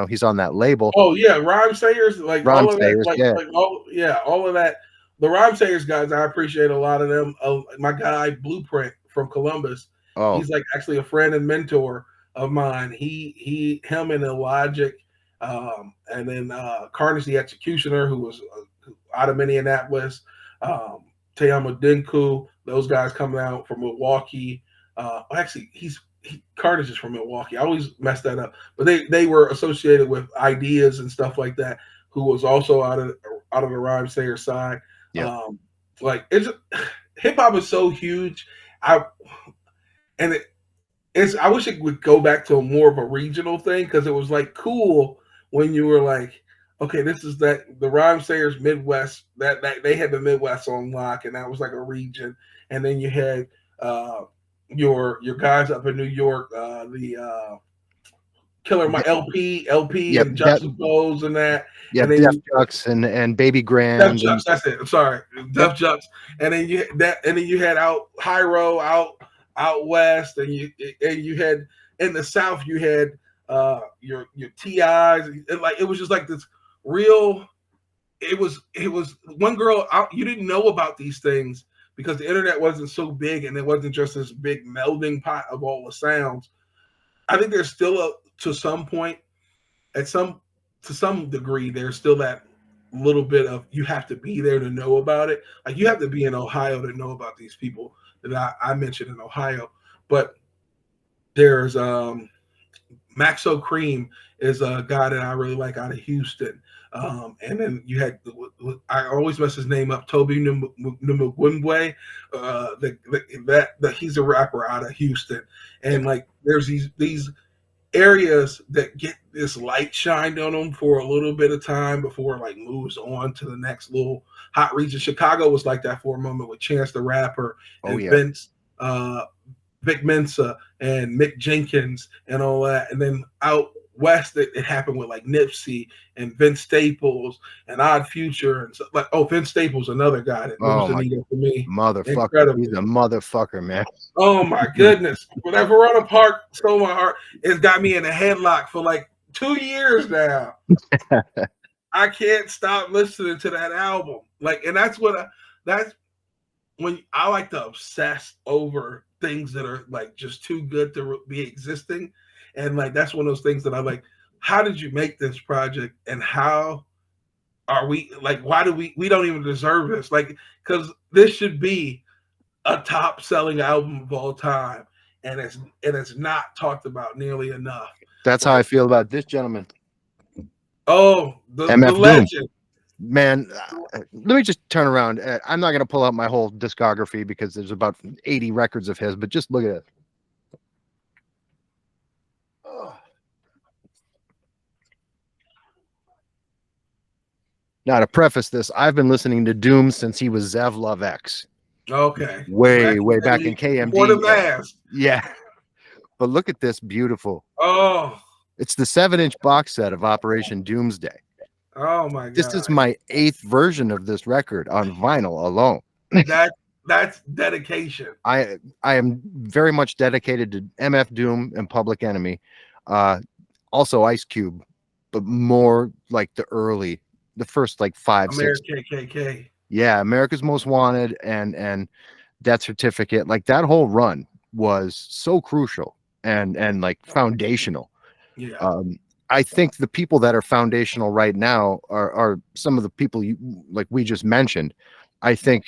[SPEAKER 1] he's on that label.
[SPEAKER 2] Oh yeah, Rhyme Sayers, like
[SPEAKER 1] Rhyme
[SPEAKER 2] all of
[SPEAKER 1] Sayers,
[SPEAKER 2] that, all of that. The Rhyme Sayers guys, I appreciate a lot of them. My guy Blueprint from Columbus, he's like actually a friend and mentor of mine. Him and Illogic, and then Carnage the Executioner, who was out of Minneapolis, Teyama Dinku, those guys coming out from Milwaukee. Actually, Carnage is from Milwaukee. I always mess that up, but they were associated with Ideas and stuff like that, who was also out of the Rhyme Sayer side.
[SPEAKER 1] Yeah.
[SPEAKER 2] Like hip hop is so huge. I wish it would go back to more of a regional thing because it was like cool when you were like, okay, this is the Rhyme Sayers Midwest, that they had the Midwest on lock, and that was like a region, and then you had your guys up in New York, the Killer My LP,
[SPEAKER 1] Yep,
[SPEAKER 2] and Juxtapose and that,
[SPEAKER 1] yep,
[SPEAKER 2] and then
[SPEAKER 1] Def Jux and Baby
[SPEAKER 2] Def
[SPEAKER 1] Grand
[SPEAKER 2] Jux.
[SPEAKER 1] and
[SPEAKER 2] That's it. I'm sorry,
[SPEAKER 1] yep.
[SPEAKER 2] Def Jux, and then you had out Hyro out west, and you had in the south you had your TIs, and like it was just like this real. It was one girl out. You didn't know about these things because the internet wasn't so big, and it wasn't just this big melding pot of all the sounds. I think there's still to some point, to some degree, there's still that little bit of you have to be there to know about it. Like you have to be in Ohio to know about these people that I mentioned in Ohio. But there's Maxo Cream is a guy that I really like out of Houston. And then you had, I always mess his name up, Toby Numugwembe. That he's a rapper out of Houston. And like there's these areas that get this light shined on them for a little bit of time before it like moves on to the next little hot region. Chicago was like that for a moment with Chance the Rapper and Vince, Vic Mensa and Mick Jenkins and all that. And then out west, it happened with like Nipsey and Vince Staples and Odd Future and so, like Vince Staples, another guy that moves the needle for me.
[SPEAKER 1] Motherfucker,
[SPEAKER 2] incredible.
[SPEAKER 1] He's a motherfucker, man.
[SPEAKER 2] Oh my goodness! Whenever Verona Park stole my heart, it's got me in a headlock for like 2 years now. I can't stop listening to that album. Like, and that's when I like to obsess over things that are like just too good to be existing. And like, that's one of those things that I like, how did you make this project? And how are we like, why do we don't even deserve this? Like, cause this should be a top selling album of all time. And it's not talked about nearly enough.
[SPEAKER 1] That's how I feel about this gentleman.
[SPEAKER 2] Oh, the legend.
[SPEAKER 1] Doom. Man, let me just turn around. I'm not going to pull out my whole discography because there's about 80 records of his, but just look at it. Now, to preface this, I've been listening to Doom since he was Zev Love X.
[SPEAKER 2] Okay.
[SPEAKER 1] Way back in KMD. Yeah. But look at this beautiful.
[SPEAKER 2] Oh.
[SPEAKER 1] It's the 7-inch box set of Operation Doomsday.
[SPEAKER 2] Oh my God.
[SPEAKER 1] This is my 8th version of this record on vinyl alone.
[SPEAKER 2] That's dedication.
[SPEAKER 1] I am very much dedicated to MF Doom and Public Enemy. Also Ice Cube, but more like the first like 5, 6.
[SPEAKER 2] KKK.
[SPEAKER 1] Yeah, America's Most Wanted and Death Certificate. Like that whole run was so crucial and like foundational.
[SPEAKER 2] Yeah.
[SPEAKER 1] I think the people that are foundational right now are some of the people like we just mentioned. I think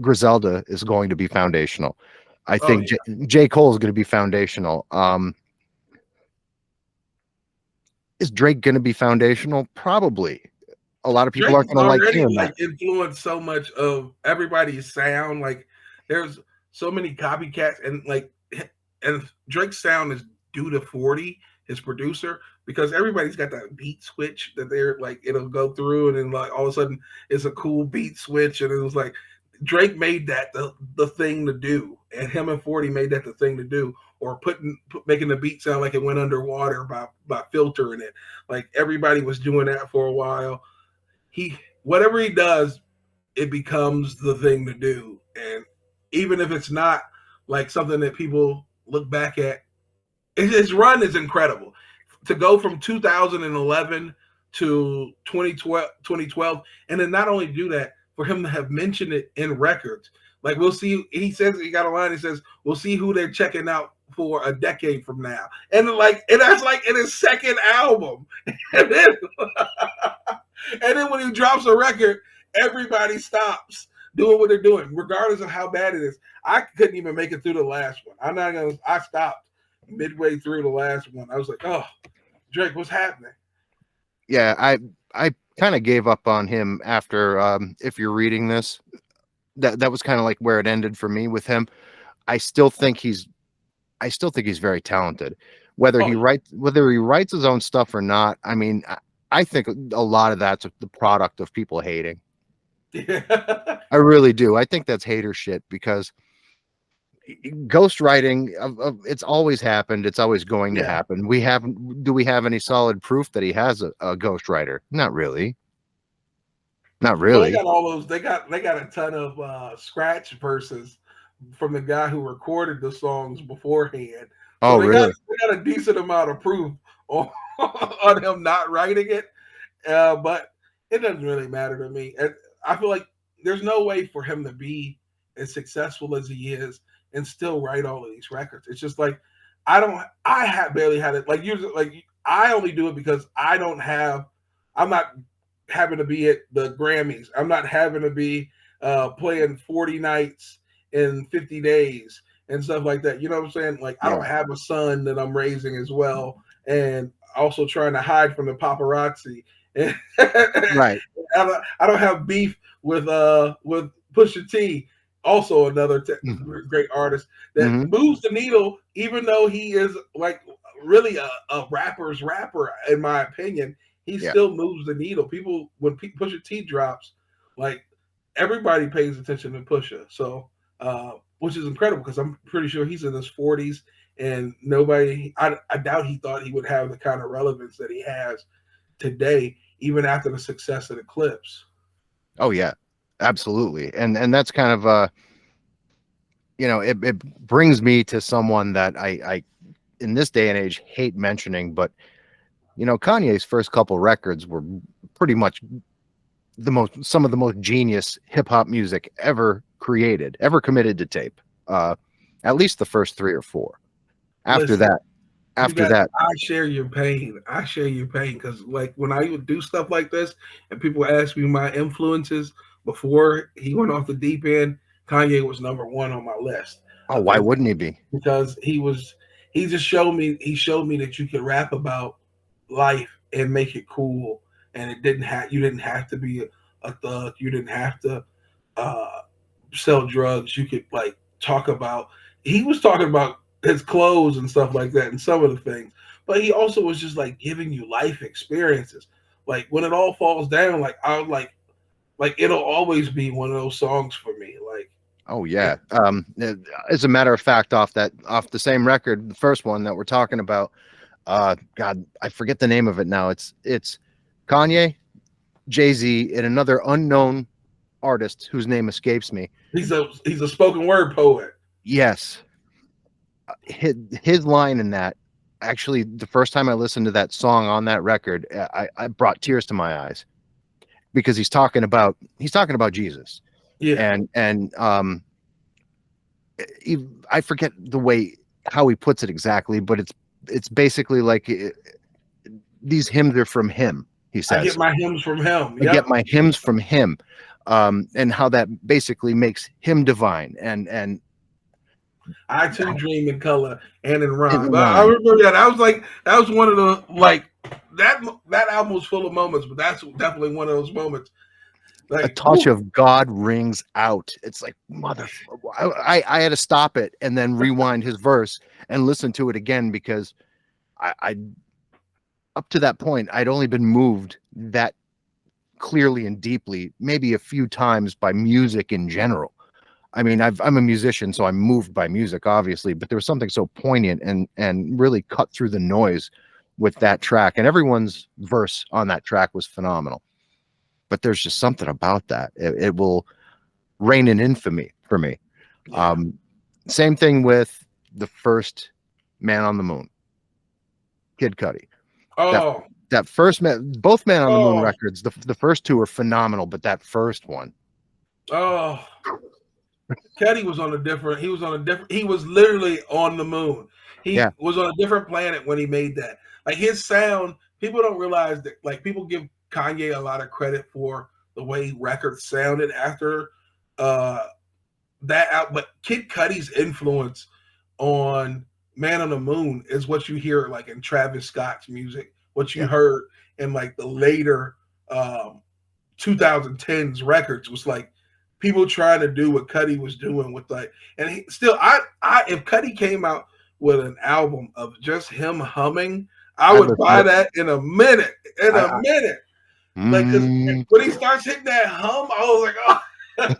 [SPEAKER 1] Griselda is going to be foundational. I think J. Cole is going to be foundational. Is Drake going to be foundational? Probably. A lot of people aren't going to like hearing that.
[SPEAKER 2] Influenced so much of everybody's sound. Like there's so many copycats, and Drake's sound is due to 40, his producer, because everybody's got that beat switch that they're like, it'll go through and then like all of a sudden it's a cool beat switch. And it was like Drake made that the thing to do. And him and 40 made that the thing to do, or making the beat sound like it went underwater by filtering it. Like everybody was doing that for a while. Whatever he does, it becomes the thing to do. And even if it's not like something that people look back at, his run is incredible. To go from 2011 to 2012, and then not only do that, for him to have mentioned it in records. Like we'll see, he says, he got a line, he says, we'll see who they're checking out for a decade from now. And that's like in his second album. And then when he drops a record, everybody stops doing what they're doing, regardless of how bad it is. I couldn't even make it through the last one. I stopped midway through the last one. I was like, oh, Drake, what's happening?
[SPEAKER 1] Yeah, I kind of gave up on him after if you're reading this. That was kind of like where it ended for me with him. I still think he's very talented. Whether he writes his own stuff or not, I mean, I think a lot of that's the product of people hating. Yeah. I really do. I think that's hater shit because ghostwriting, it's always happened. It's always going to
[SPEAKER 2] Yeah.
[SPEAKER 1] happen. Do we have any solid proof that he has a ghostwriter? Not really. Not
[SPEAKER 2] Well, they
[SPEAKER 1] really.
[SPEAKER 2] got all those. They got a ton of scratch verses from the guy who recorded the songs beforehand. So
[SPEAKER 1] Oh, really?
[SPEAKER 2] they got a decent amount of proof on, on him not writing it. But it doesn't really matter to me. And I feel like there's no way for him to be as successful as he is and still write all of these records. It's just like I have barely had it. Like usually, like I only do it because I'm not having to be at the Grammys. I'm not having to be playing 40 nights in 50 days and stuff like that. You know what I'm saying? Like I
[SPEAKER 1] Yeah.
[SPEAKER 2] don't have a son that I'm raising as well, and also trying to hide from the paparazzi.
[SPEAKER 1] Right.
[SPEAKER 2] I don't have beef with Pusha T, also another great artist that
[SPEAKER 1] Mm-hmm.
[SPEAKER 2] moves the needle, even though he is like really a rapper's rapper, in my opinion. He
[SPEAKER 1] Yeah.
[SPEAKER 2] still moves the needle. People, when Pusha T drops, like everybody pays attention to Pusha. So, which is incredible because I'm pretty sure he's in his 40s, and I doubt he thought he would have the kind of relevance that he has today, even after the success of the clips.
[SPEAKER 1] Oh yeah, absolutely. And that's kind of it brings me to someone that I in this day and age hate mentioning, but Kanye's first couple records were pretty much some of the most genius hip hop music ever created, ever committed to tape. At least the first 3 or 4. After
[SPEAKER 2] Listen,
[SPEAKER 1] that, after that,
[SPEAKER 2] I share your pain. I share your pain because, like, when I would do stuff like this, and people ask me my influences before he went off the deep end, Kanye was number one on my list.
[SPEAKER 1] oh, why wouldn't he be?
[SPEAKER 2] Because he just showed me that you could rap about life and make it cool, and you didn't have to be a thug, you didn't have to uh, sell drugs. You could like talk about. He was talking about his clothes and stuff like that, and some of the things. But he also was just like giving you life experiences. Like when it all falls down, like I would like it'll always be one of those songs for me. Like
[SPEAKER 1] Oh yeah. As a matter of fact, off the same record, the first one that we're talking about, God, I forget the name of it now. It's Kanye, Jay-Z, and another unknown artist whose name escapes me.
[SPEAKER 2] he's a spoken word poet.
[SPEAKER 1] Yes. His line in that, actually, the first time I listened to that song on that record, I brought tears to my eyes because he's talking about Jesus.
[SPEAKER 2] Yeah,
[SPEAKER 1] And I forget how he puts it exactly, but it's basically like these hymns are from him. He
[SPEAKER 2] I
[SPEAKER 1] says,
[SPEAKER 2] get my hymns from him.
[SPEAKER 1] I get
[SPEAKER 2] Yep.
[SPEAKER 1] my hymns from him, and how that basically makes him divine. And
[SPEAKER 2] I too dream in color and in
[SPEAKER 1] in
[SPEAKER 2] rhyme. I
[SPEAKER 1] rhyme,
[SPEAKER 2] remember that. I was like, that was one of the like that album was full of moments, but that's definitely one of those moments.
[SPEAKER 1] a
[SPEAKER 2] Like,
[SPEAKER 1] touch
[SPEAKER 2] woo,
[SPEAKER 1] of God rings out. It's like I had to stop it and then rewind his verse and listen to it again because I up to that point I'd only been moved that clearly and deeply maybe a few times by music in general. I mean, I'm a musician, so I'm moved by music, obviously, but there was something so poignant and really cut through the noise with that track, and everyone's verse on that track was phenomenal. But there's just something about that. It will reign in infamy for me.
[SPEAKER 2] yeah.
[SPEAKER 1] Same thing with the first Man on the Moon, Kid Cudi. That
[SPEAKER 2] Oh,
[SPEAKER 1] that first both Man on the Moon
[SPEAKER 2] oh,
[SPEAKER 1] records, the first 2 are phenomenal, but that first one,
[SPEAKER 2] oh. Cuddy was on a different. He was on a different. He was literally on the moon.
[SPEAKER 1] yeah,
[SPEAKER 2] He was on a different planet when he made that. Like his sound, people don't realize that. Like people give Kanye a lot of credit for the way records sounded after uh that out, but Kid Cudi's influence on Man on the Moon is what you hear like in Travis Scott's music, what you
[SPEAKER 1] yeah,
[SPEAKER 2] heard in like the later um 2010s records was like people trying to do what Cudi was doing with like, and still, if Cudi came out with an album of just him humming, I
[SPEAKER 1] I'd
[SPEAKER 2] would
[SPEAKER 1] listen
[SPEAKER 2] buy
[SPEAKER 1] to.
[SPEAKER 2] that in a minute. In a
[SPEAKER 1] I
[SPEAKER 2] minute, like because
[SPEAKER 1] mm,
[SPEAKER 2] when he starts hitting that hum, I was like,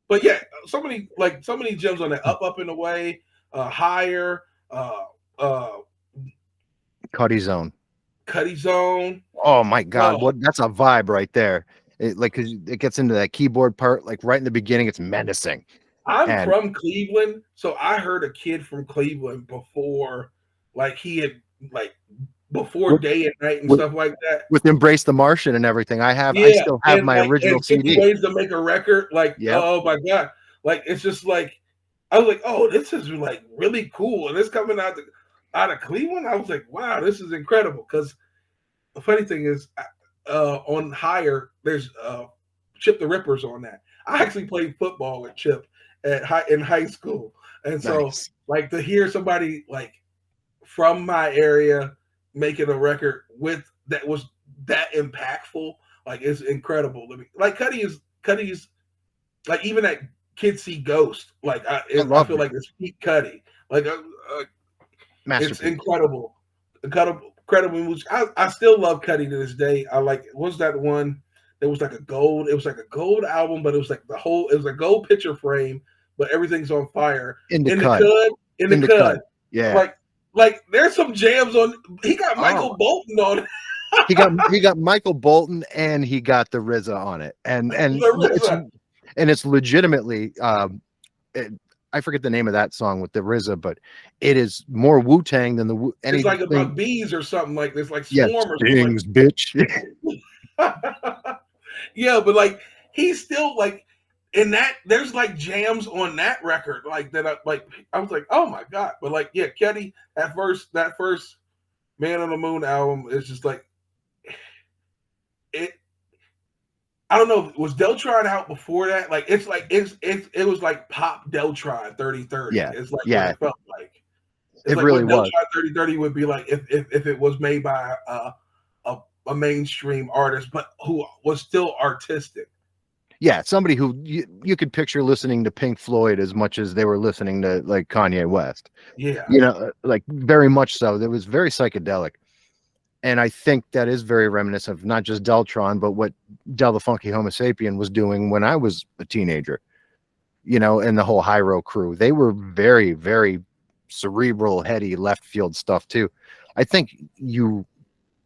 [SPEAKER 2] oh. but yeah, so many gems on that. Up and away, higher, uh,
[SPEAKER 1] Cuddy Zone.
[SPEAKER 2] Cuddy Zone.
[SPEAKER 1] Oh my God,
[SPEAKER 2] Oh,
[SPEAKER 1] what that's a vibe right there. Like, cause it gets into that keyboard part, like right in the beginning, it's menacing.
[SPEAKER 2] I'm
[SPEAKER 1] And
[SPEAKER 2] from Cleveland, so I heard a kid from Cleveland before, like he had like before
[SPEAKER 1] with,
[SPEAKER 2] Day and Night and
[SPEAKER 1] with
[SPEAKER 2] stuff like that.
[SPEAKER 1] with Embrace the Martian and everything, I
[SPEAKER 2] Yeah,
[SPEAKER 1] still have
[SPEAKER 2] and
[SPEAKER 1] my
[SPEAKER 2] like
[SPEAKER 1] original
[SPEAKER 2] and 50
[SPEAKER 1] CD.
[SPEAKER 2] Ways to Make a Record. Like,
[SPEAKER 1] Yep.
[SPEAKER 2] oh my god, like it's just like I was like, oh, this is like really cool, and it's coming out of Cleveland. I was like, wow, this is incredible. Because the funny thing is, on Higher, there's Chip the Rippers on that. I actually played football with Chip in high school, and so
[SPEAKER 1] Nice.
[SPEAKER 2] like to hear somebody like from my area making a record with that was that impactful, like it's incredible. Like Cuddy's like even that Kids See Ghost, like
[SPEAKER 1] I
[SPEAKER 2] I
[SPEAKER 1] loved
[SPEAKER 2] feel
[SPEAKER 1] it.
[SPEAKER 2] like it's Pete Cuddy, like it's
[SPEAKER 1] Masterpiece.
[SPEAKER 2] incredible music. I still love Cuddy to this day. I like what's that one? There was like a gold. It was like a gold album, but it was like it was a gold picture frame, but everything's on fire.
[SPEAKER 1] In the
[SPEAKER 2] In the
[SPEAKER 1] Cud.
[SPEAKER 2] Cud, in the
[SPEAKER 1] In the
[SPEAKER 2] Cud.
[SPEAKER 1] Cud. Yeah.
[SPEAKER 2] Like there's some jams on. He got
[SPEAKER 1] Oh,
[SPEAKER 2] Michael Bolton on it.
[SPEAKER 1] he got Michael Bolton and he got the RZA on it.
[SPEAKER 2] The
[SPEAKER 1] And it's legitimately I forget the name of that song with the RZA, but it is more Wu-Tang than
[SPEAKER 2] It's like
[SPEAKER 1] anything.
[SPEAKER 2] about bees or something like this, like
[SPEAKER 1] Yeah,
[SPEAKER 2] Swarm or something.
[SPEAKER 1] stings, bitch.
[SPEAKER 2] Yeah, but like he's still like in that. There's like jams on that record, like that. I was like, oh my god! But like, yeah, Kenny, that first Man on the Moon album is just like it. I don't know. Was Deltron out before that? Like it's like it was like pop Deltron 3030.
[SPEAKER 1] Yeah,
[SPEAKER 2] It's like what
[SPEAKER 1] yeah,
[SPEAKER 2] it felt like. It's
[SPEAKER 1] it
[SPEAKER 2] like
[SPEAKER 1] really
[SPEAKER 2] what Deltron
[SPEAKER 1] was.
[SPEAKER 2] 3030 would be like if it was made by a mainstream artist, but who was still artistic.
[SPEAKER 1] Yeah, somebody who you could picture listening to Pink Floyd as much as they were listening to like Kanye West.
[SPEAKER 2] Yeah.
[SPEAKER 1] You know, like very much so. It was very psychedelic. And I think that is very reminiscent of not just Deltron, but what Del the Funky Homo Sapien was doing when I was a teenager, you know, and the whole Hyro crew. They were very, very cerebral, heady, left field stuff too. I think you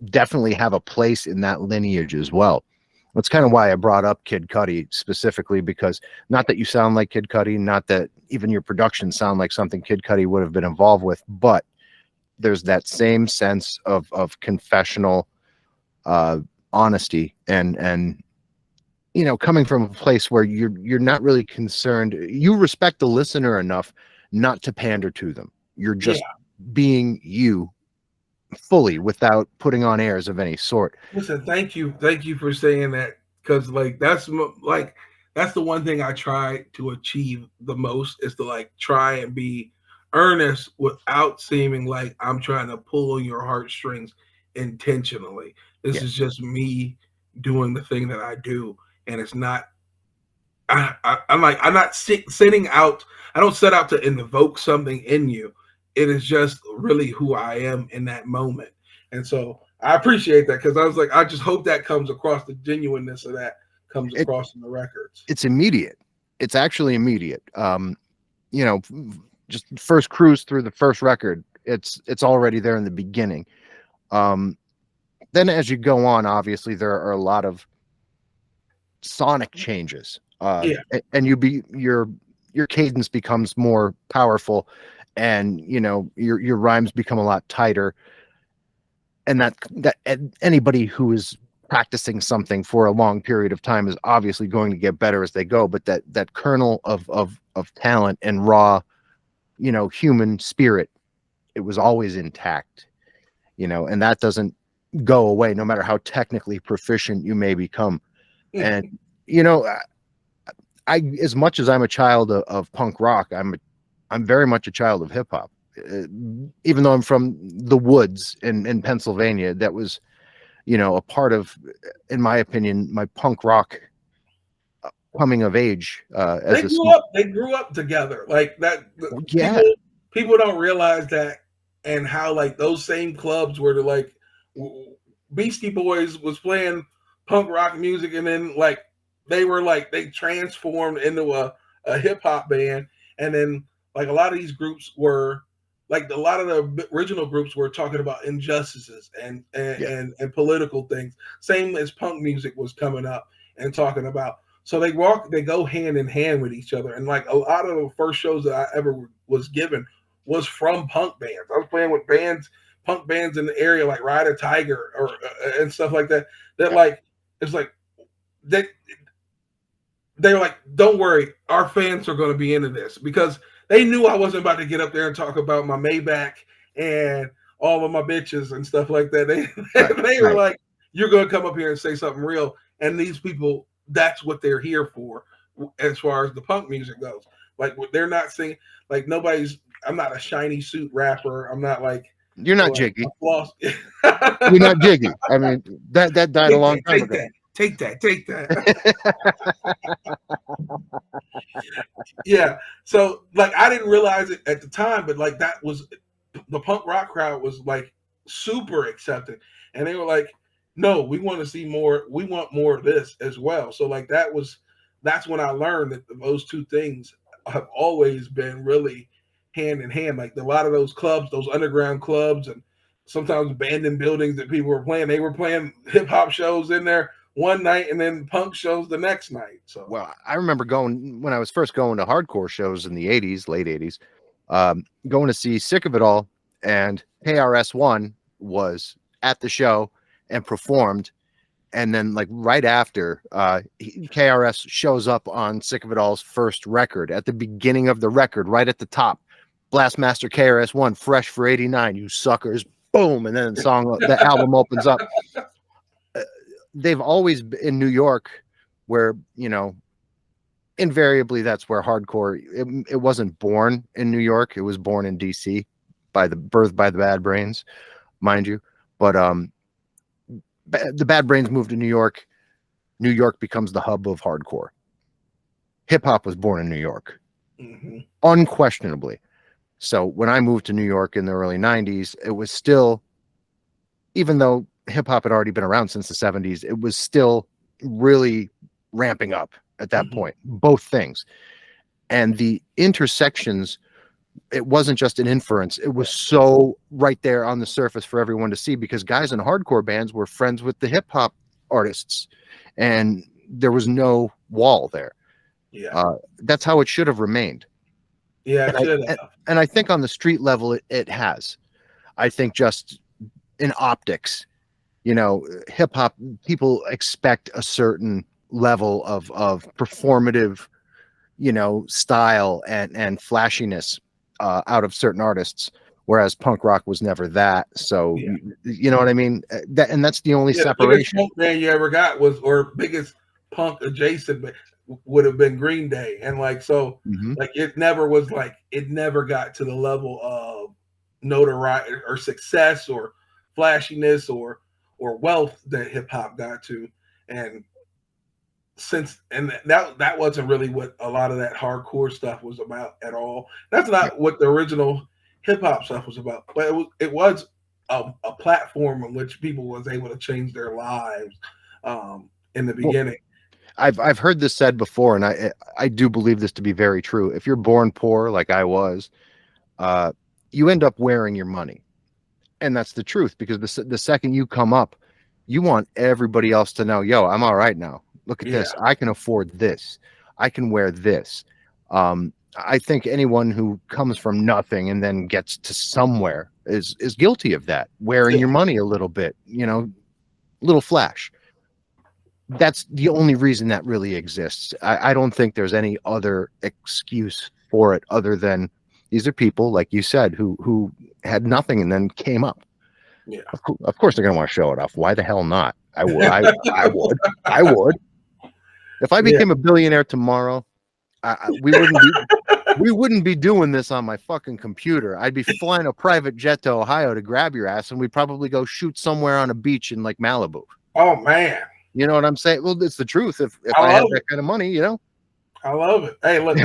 [SPEAKER 1] definitely have a place in that lineage as well. That's kind of why I brought up Kid Cudi specifically, because not that you sound like Kid Cudi, not that even your production sound like something Kid Cudi would have been involved with, but there's that same sense of confessional honesty and you know, coming from a place where you're not really concerned, you respect the listener enough not to pander to them. You're
[SPEAKER 2] Yeah.
[SPEAKER 1] just being you fully without putting on airs of any sort.
[SPEAKER 2] Listen, thank you for saying that, because like that's the one thing I try to achieve the most is to like try and be earnest without seeming like I'm trying to pull on your heartstrings intentionally. This
[SPEAKER 1] Yeah.
[SPEAKER 2] is just me doing the thing that I do, and it's not. I'm not setting out. I don't set out to invoke something in you. It is just really who I am in that moment. And so I appreciate that, because I was like, I just hope that comes across, the genuineness of that comes across in the records.
[SPEAKER 1] It's immediate. It's actually immediate. You know, just first cruise through the first record, it's already there in the beginning. Then as you go on, obviously there are a lot of sonic changes.
[SPEAKER 2] Yeah.
[SPEAKER 1] And your cadence becomes more powerful, and you know, your rhymes become a lot tighter. And that anybody who is practicing something for a long period of time is obviously going to get better as they go, but that kernel of talent and raw, you know, human spirit, it was always intact, you know, and that doesn't go away no matter how technically proficient you may become. And you know, I as much as I'm a child of punk rock, I'm very much a child of hip hop. Even though I'm from the woods in Pennsylvania, that was, you know, a part of, in my opinion, my punk rock coming of age.
[SPEAKER 2] They grew up together like that.
[SPEAKER 1] Yeah,
[SPEAKER 2] People don't realize that, and how like those same clubs were like Beastie Boys was playing punk rock music, and then like they transformed into a hip hop band, and then like a lot of these groups were like a lot of the original groups were talking about injustices and political things. Same as punk music was coming up and talking about. So they go hand in hand with each other. And like a lot of the first shows that I ever was given was from punk bands. I was playing with punk bands in the area like Ride a Tiger or and stuff like that. That like it's like they were like, don't worry, our fans are going to be into this, because they knew I wasn't about to get up there and talk about my Maybach and all of my bitches and stuff like that. They were like, you're going to come up here and say something real. And these people, that's what they're here for as far as the punk music goes. Like, they're not singing, like I'm not a shiny suit rapper. I'm not like,
[SPEAKER 1] you're not Jiggy.
[SPEAKER 2] You're
[SPEAKER 1] not Jiggy. I mean, that died a long time ago.
[SPEAKER 2] Take that. Yeah. So like I didn't realize it at the time, but like that was the punk rock crowd was like super accepting. And they were like, no, we want to see more. We want more of this as well. So like that's when I learned that those two things have always been really hand in hand. Like a lot of those clubs, those underground clubs, and sometimes abandoned buildings that people were playing, they were playing hip hop shows in there one night and then punk shows the next night. So,
[SPEAKER 1] well, I remember going when I was first going to hardcore shows in the 80s, late 80s, going to see Sick of It All, and KRS-One was at the show and performed. And then like right after, KRS shows up on Sick of It All's first record at the beginning of the record, right at the top, Blastmaster KRS-One, fresh for 89, you suckers, boom. And then the album opens up. They've always been in New York, where, you know, invariably that's where hardcore, it wasn't born in New York. It was born in DC birthed by the Bad Brains, mind you. But the Bad Brains moved to New York. New York becomes the hub of hardcore. Hip hop was born in New York, unquestionably. So when I moved to New York in the early 90s, it was still, even though hip hop had already been around since the 70s, it was still really ramping up at that point, both things. And the intersections, it wasn't just an inference. It was so right there on the surface for everyone to see, because guys in hardcore bands were friends with the hip hop artists, and there was no wall there.
[SPEAKER 2] Yeah.
[SPEAKER 1] That's how it should have remained.
[SPEAKER 2] Yeah.
[SPEAKER 1] And I think on the street level, it has. I think just in optics, you know, hip hop, people expect a certain level of performative, you know, style and flashiness out of certain artists, whereas punk rock was never that. So you know what I mean? That's the only separation.
[SPEAKER 2] The biggest punk band you ever got or biggest punk adjacent would have been Green Day, and like so, like it never got to the level of notoriety or success or flashiness or wealth that hip hop got to. And that wasn't really what a lot of that hardcore stuff was about at all. That's not what the original hip hop stuff was about, but it was a platform in which people was able to change their lives in the beginning.
[SPEAKER 1] I've heard this said before, and I do believe this to be very true. If you're born poor, like I was, you end up wearing your money. And that's the truth, because the second you come up, you want everybody else to know, yo, I'm all right now. Look at this. I can afford this. I can wear this. I think anyone who comes from nothing and then gets to somewhere is guilty of that, wearing your money a little bit, you know, little flash. That's the only reason that really exists. I don't think there's any other excuse for it other than these are people, like you said, who had nothing and then came up.
[SPEAKER 2] Yeah.
[SPEAKER 1] Of course they're going to want to show it off. Why the hell not? I would. I would. If I became a billionaire tomorrow, we wouldn't be doing this on my fucking computer. I'd be flying a private jet to Ohio to grab your ass, and we'd probably go shoot somewhere on a beach in like Malibu.
[SPEAKER 2] Oh man.
[SPEAKER 1] You know what I'm saying? Well, it's the truth. If I had that kind of money, you know.
[SPEAKER 2] I love it. Hey, look,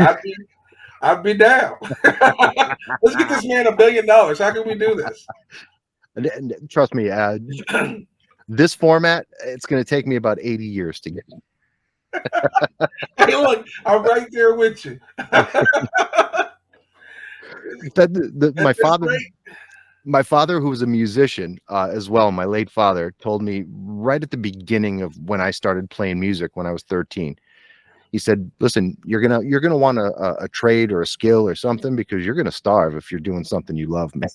[SPEAKER 2] I'd be down. Let's get this man $1 billion. How can we do this?
[SPEAKER 1] And trust me, this format, it's going to take me about 80 years to get.
[SPEAKER 2] Hey, look, I'm right there with you.
[SPEAKER 1] My
[SPEAKER 2] That's
[SPEAKER 1] father,
[SPEAKER 2] great.
[SPEAKER 1] who was a musician as well, my late father, told me right at the beginning of when I started playing music when I was 13. He said, "Listen, you're gonna want a trade or a skill or something because you're gonna starve if you're doing something you love, man."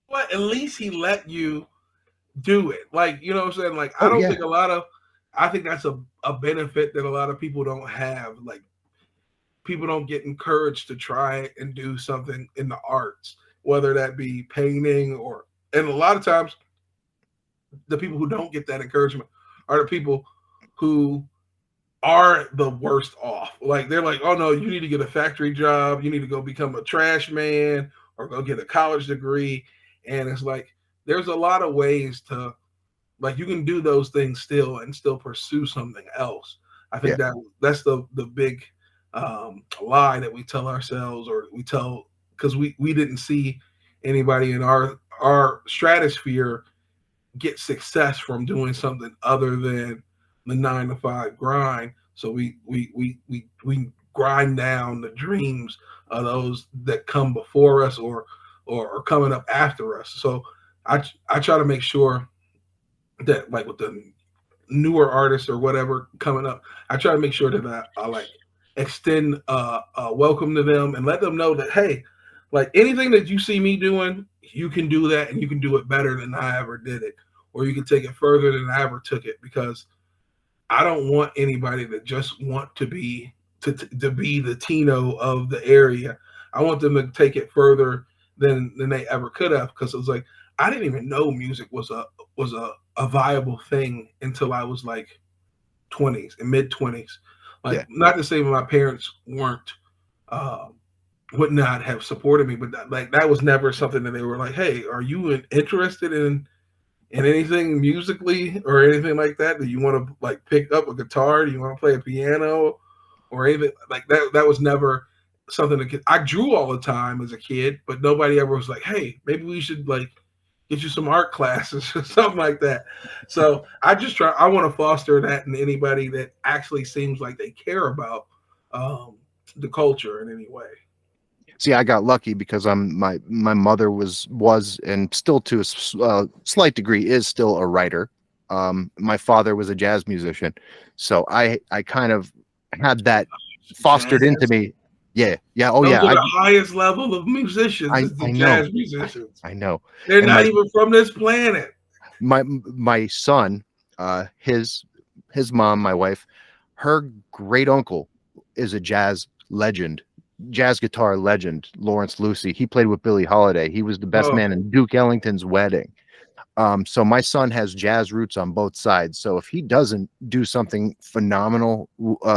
[SPEAKER 2] But at least he let you do it. Like, you know what I'm saying? Like, I
[SPEAKER 1] Oh
[SPEAKER 2] don't
[SPEAKER 1] yeah,
[SPEAKER 2] think I think that's a benefit that a lot of people don't have. Like, people don't get encouraged to try and do something in the arts, whether that be painting and a lot of times the people who don't get that encouragement are the people who are the worst off. Like, they're like, oh no, you need to get a factory job, you need to go become a trash man or go get a college degree. And it's like there's a lot of ways to, like, you can do those things still and still pursue something else. I
[SPEAKER 1] yeah,
[SPEAKER 2] think that's the big lie that we tell ourselves, or we tell, because we didn't see anybody in our stratosphere get success from doing something other than the 9 to 5 grind. So we grind down the dreams of those that come before us, or coming up after us. So I try to make sure that, like, with the newer artists or whatever coming up, I try to make sure that I like extend a welcome to them and let them know that, hey, like, anything that you see me doing, you can do that, and you can do it better than I ever did it, or you can take it further than I ever took it, because I don't want anybody that just want to be the Tino of the area. I want them to take it further than they ever could have, because it was like I didn't even know music was a viable thing until I was like 20s and mid 20s. Like,
[SPEAKER 1] yeah.
[SPEAKER 2] not to say my parents weren't uh, would not have supported me, but that was never something that they were like, "Hey, are you interested in anything musically or anything like that? Do you want to, like, pick up a guitar? Do you want to play a piano or anything like that?" That was never something that I drew all the time as a kid, but nobody ever was like, "Hey, maybe we should, like, get you some art classes," or something like that. So I want to foster that in anybody that actually seems like they care about um, the culture in any way.
[SPEAKER 1] See, I got lucky because my mother was and still to a slight degree is still a writer. My father was a jazz musician, so I kind of had that fostered into
[SPEAKER 2] Jazz.
[SPEAKER 1] me. Yeah, yeah, oh
[SPEAKER 2] Those
[SPEAKER 1] yeah,
[SPEAKER 2] are the highest level of musicians, is the
[SPEAKER 1] I know,
[SPEAKER 2] jazz musicians.
[SPEAKER 1] I know.
[SPEAKER 2] They're
[SPEAKER 1] And
[SPEAKER 2] not even from this planet.
[SPEAKER 1] my son, his mom, my wife, her great uncle is a jazz guitar legend, Lawrence Lucy. He played with Billie Holiday. He was the best
[SPEAKER 2] Oh,
[SPEAKER 1] man in Duke Ellington's wedding. So my son has jazz roots on both sides. So if he doesn't do something phenomenal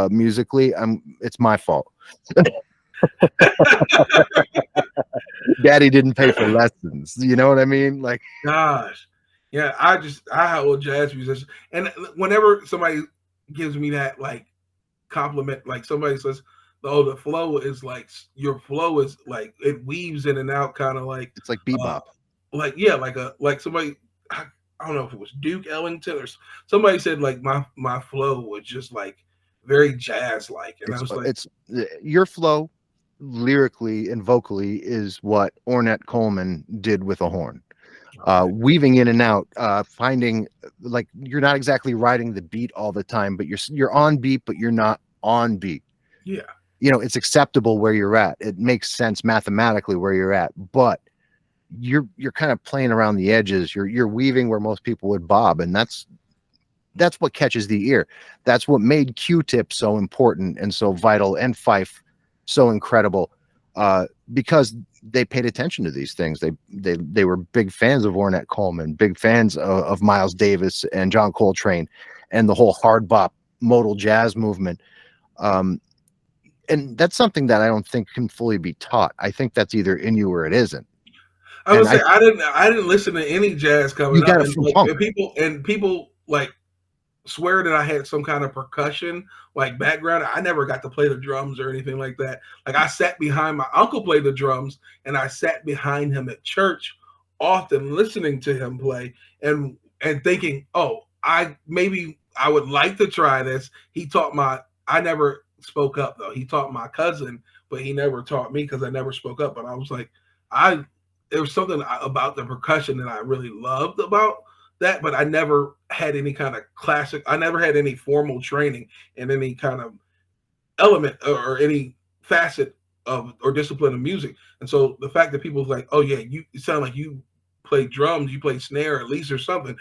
[SPEAKER 1] musically, it's my fault. Daddy didn't pay for lessons. You know what I mean? Like,
[SPEAKER 2] gosh. Yeah, I have a jazz musician. And whenever somebody gives me that, like, compliment, like somebody says, "Oh, the flow is like your flow is like it weaves in and out, kind of
[SPEAKER 1] it's like
[SPEAKER 2] uh,
[SPEAKER 1] bebop.
[SPEAKER 2] yeah, like somebody." I don't know if it was Duke Ellington or somebody said, like, my flow was just like very jazz like, and I was like,
[SPEAKER 1] It's your flow lyrically and vocally is what Ornette Coleman did with a horn.
[SPEAKER 2] okay,
[SPEAKER 1] Weaving in and out, finding, like, you're not exactly riding the beat all the time, but you're on beat, but you're not on beat.
[SPEAKER 2] yeah,
[SPEAKER 1] You know, it's acceptable where you're at. It makes sense mathematically where you're at, but you're kind of playing around the edges. You're weaving where most people would bob, and that's what catches the ear. That's what made Q-Tip so important and so vital, and Fife so incredible, because they paid attention to these things. They were big fans of Ornette Coleman, big fans of Miles Davis and John Coltrane, and the whole hard bop modal jazz movement. Um, and that's something that I don't think can fully be taught. I think that's either in you or it isn't.
[SPEAKER 2] I would
[SPEAKER 1] And
[SPEAKER 2] say I didn't listen to any jazz
[SPEAKER 1] you
[SPEAKER 2] coming up,
[SPEAKER 1] got it
[SPEAKER 2] and
[SPEAKER 1] from
[SPEAKER 2] like,
[SPEAKER 1] punk.
[SPEAKER 2] and people like swear that I had some kind of percussion like background. I never got to play the drums or anything like that. Like, I sat behind my uncle play the drums, and I sat behind him at church, often listening to him play, and thinking, oh, I would like to try this. I never spoke up though. He taught my cousin, but he never taught me because I never spoke up. But I was like, there was something about the percussion that I really loved about that, but I never had any kind of classic. I never had any formal training in any kind of element or any facet of or discipline of music. And so the fact that people was like, oh yeah, you sound like you play drums, you play snare at least or something,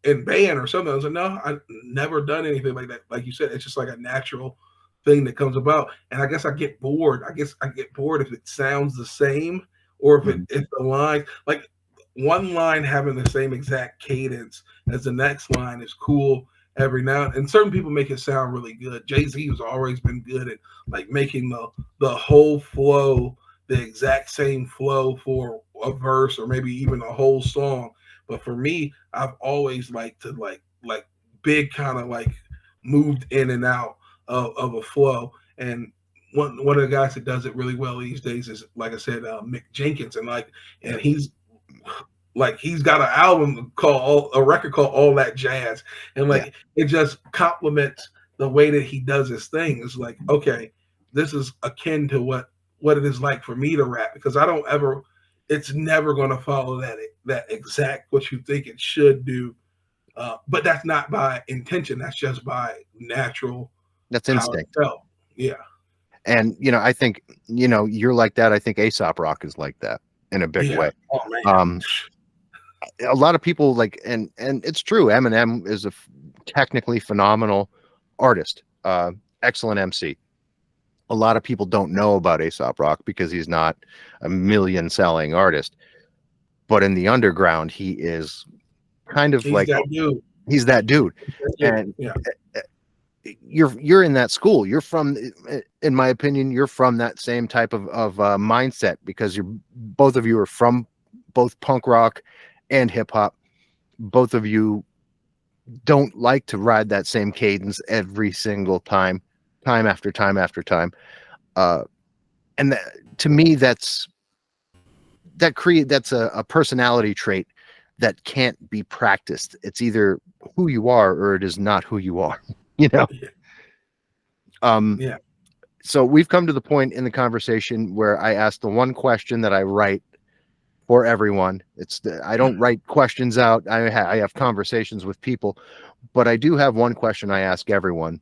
[SPEAKER 2] in band or something. I was like, no, I've never done anything like that. Like you said, it's just like a natural thing that comes about. And I guess I get bored. I get bored if it sounds the same or if it's the line, like one line having the same exact cadence as the next line is cool every now and certain people make it sound really good. Jay-Z has always been good at like making the whole flow the exact same flow for a verse or maybe even a whole song. But for me, I've always liked to like big kind of like moved in and out of a flow. And one of the guys that does it really well these days is, like I said, Mick Jenkins, and he's got an album called a record called All That Jazz, and it just complements the way that he does his thing. It's like, okay, this is akin to what it is like for me to rap, because it's never going to follow that exact what you think it should do, but that's not by intention. That's just by natural.
[SPEAKER 1] That's instinct.
[SPEAKER 2] Yeah.
[SPEAKER 1] And I think you're like that. I think Aesop Rock is like that in a big way.
[SPEAKER 2] Oh man.
[SPEAKER 1] A lot of people and it's true. Eminem is a technically phenomenal artist, excellent MC. A lot of people don't know about Aesop Rock because he's not a million selling artist, but in the underground, he is kind of he's that dude. And you're in that school. You're from, in my opinion, you're from that same type of mindset, because both of you are from both punk rock and hip hop. Both of you don't like to ride that same cadence every single time after time after time. And to me, that's a personality trait that can't be practiced. It's either who you are or it is not who you are, So we've come to the point in the conversation where I ask the one question that I write for everyone. I don't write questions out. I have conversations with people, but I do have one question I ask everyone,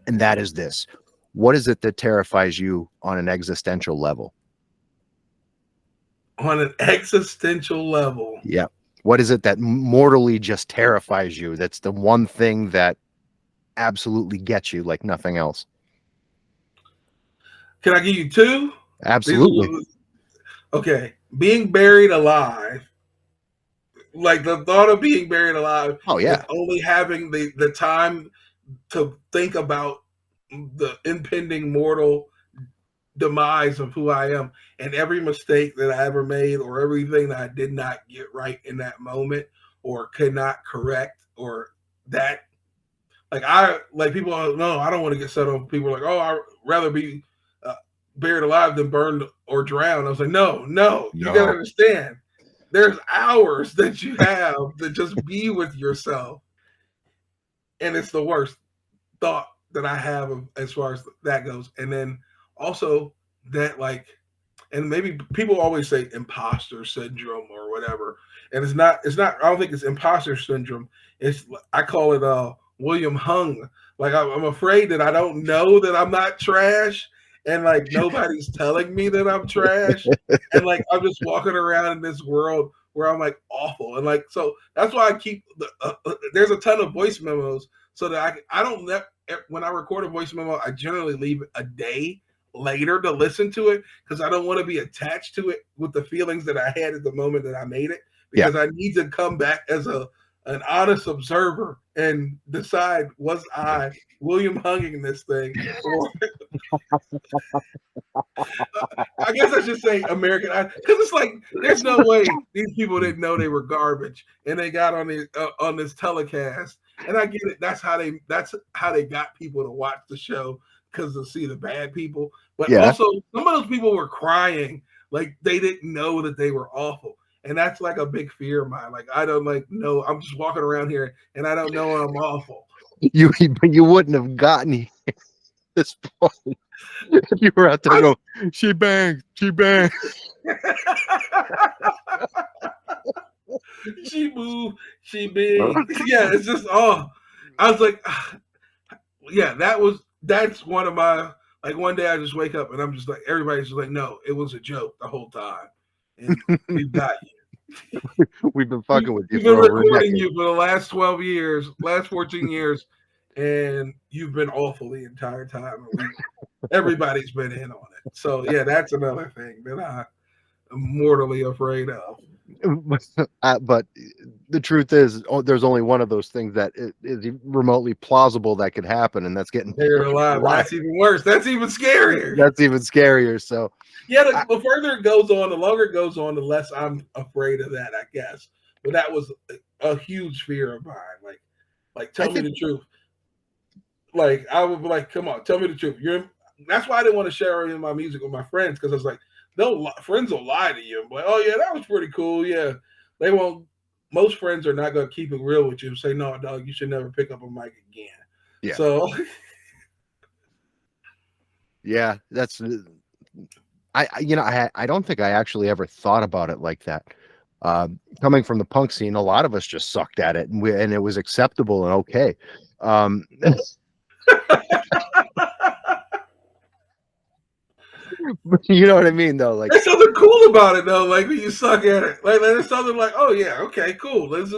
[SPEAKER 1] and that is this: what is it that terrifies you on an existential level?
[SPEAKER 2] On an existential level.
[SPEAKER 1] Yeah. What is it that mortally just terrifies you? That's the one thing that absolutely gets you like nothing else.
[SPEAKER 2] Can I give you two?
[SPEAKER 1] Absolutely.
[SPEAKER 2] Okay. Being buried alive. Like the thought of being buried alive.
[SPEAKER 1] Oh yeah.
[SPEAKER 2] Only having the time to think about the impending mortal demise of who I am, and every mistake that I ever made, or everything that I did not get right in that moment, or could not correct, or that, people no, I don't want to get set on. People are like, oh, I'd rather be buried alive than burned or drowned. I was like, no, you gotta understand. There's hours that you have to just be with yourself, and it's the worst thought that I have as far as that goes. And then also that and maybe people always say imposter syndrome or whatever, and it's not. I don't think it's imposter syndrome. I call it William Hung. Like I'm afraid that I don't know that I'm not trash, and nobody's telling me that I'm trash, and I'm just walking around in this world where I'm awful, and so that's why I keep there's a ton of voice memos so that I don't when I record a voice memo, I generally leave it a day later to listen to it, because I don't want to be attached to it with the feelings that I had at the moment that I made it, because I need to come back as an honest observer and decide, was I William Hunging this thing, or I guess I should say American Idol, because it's there's no way these people didn't know they were garbage and they got on this telecast. And I get it. That's how they got people to watch the show, because to see the bad people. But also some of those people were crying like they didn't know that they were awful. And that's like a big fear of mine. Like I don't like know. I'm just walking around here and I don't know I'm awful.
[SPEAKER 1] You wouldn't have gotten this point if you were out there go, she banged.
[SPEAKER 2] She moved, she big. Yeah, it's just I was like, yeah, that's one of my like one day I just wake up and I'm just like everybody's just like, no, it was a joke the whole time. And we've got you.
[SPEAKER 1] We've been fucking with you.
[SPEAKER 2] We've been recording you for the last 12 years, last 14 years, and you've been awful the entire time. Everybody's been in on it. So yeah, that's another thing that I'm mortally afraid of.
[SPEAKER 1] But the truth is, there's only one of those things that is remotely plausible that could happen, and that's getting
[SPEAKER 2] buried alive. That's even worse. That's even scarier.
[SPEAKER 1] That's even scarier. So
[SPEAKER 2] yeah, the further it goes on, the longer it goes on, the less I'm afraid of that, I guess. But that was a huge fear of mine. Like tell me the truth. Like I would be like, come on, tell me the truth. That's why I didn't want to share any of my music with my friends, because I was like, friends will lie to you. I'm like, oh yeah, that was pretty cool. Yeah, they won't. Most friends are not going to keep it real with you and say, no, dog, you should never pick up a mic again.
[SPEAKER 1] Yeah.
[SPEAKER 2] So,
[SPEAKER 1] yeah, that's. I don't think I actually ever thought about it like that. Coming from the punk scene, a lot of us just sucked at it, and it was acceptable and okay. You know what I mean, though. Like,
[SPEAKER 2] there's something cool about it, though. Like when you suck at it, like there's something like, oh yeah, okay, cool. This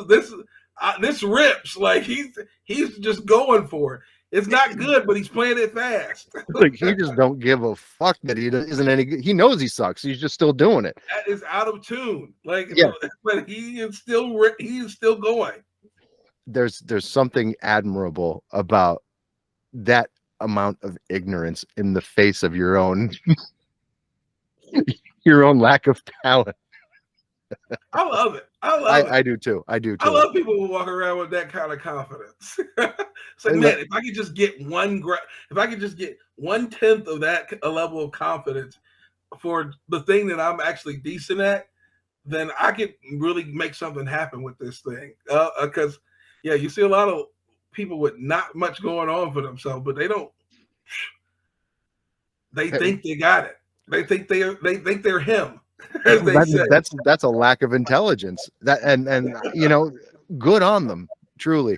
[SPEAKER 2] rips. Like he's just going for it. It's not good, but he's playing it fast.
[SPEAKER 1] Like he just don't give a fuck that he isn't any good. He knows he sucks. He's just still doing it.
[SPEAKER 2] That is out of tune. Like,
[SPEAKER 1] yeah.
[SPEAKER 2] But he is still going.
[SPEAKER 1] There's something admirable about that amount of ignorance in the face of your own lack of talent.
[SPEAKER 2] I love it. I
[SPEAKER 1] do too. I
[SPEAKER 2] love people who walk around with that kind of confidence. It's like, man, if I could just get 1/10 of that a level of confidence for the thing that I'm actually decent at, then I could really make something happen with this thing. Because yeah, you see a lot of people with not much going on for themselves, but they don't. They think they got it. They think they're him.
[SPEAKER 1] That's a lack of intelligence. That and good on them, truly,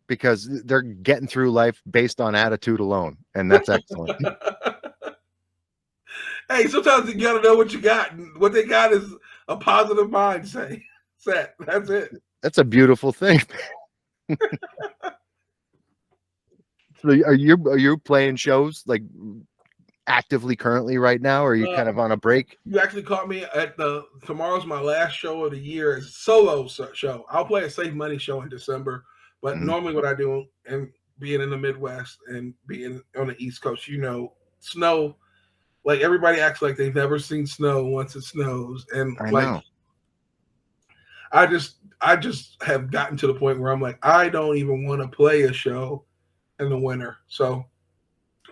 [SPEAKER 1] because they're getting through life based on attitude alone, and that's excellent.
[SPEAKER 2] Hey, sometimes you gotta know what you got, and what they got is a positive mindset. That's it.
[SPEAKER 1] That's a beautiful thing. So are you playing shows like actively currently right now, or are you kind of on a break?
[SPEAKER 2] You actually caught me at tomorrow's my last show of the year. It's a solo show. I'll play a Save Money show in December, but normally what I do, and being in the Midwest and being on the East Coast, snow, like everybody acts like they've never seen snow once it snows, and
[SPEAKER 1] I know.
[SPEAKER 2] I just have gotten to the point where I'm like, I don't even want to play a show in the winter, so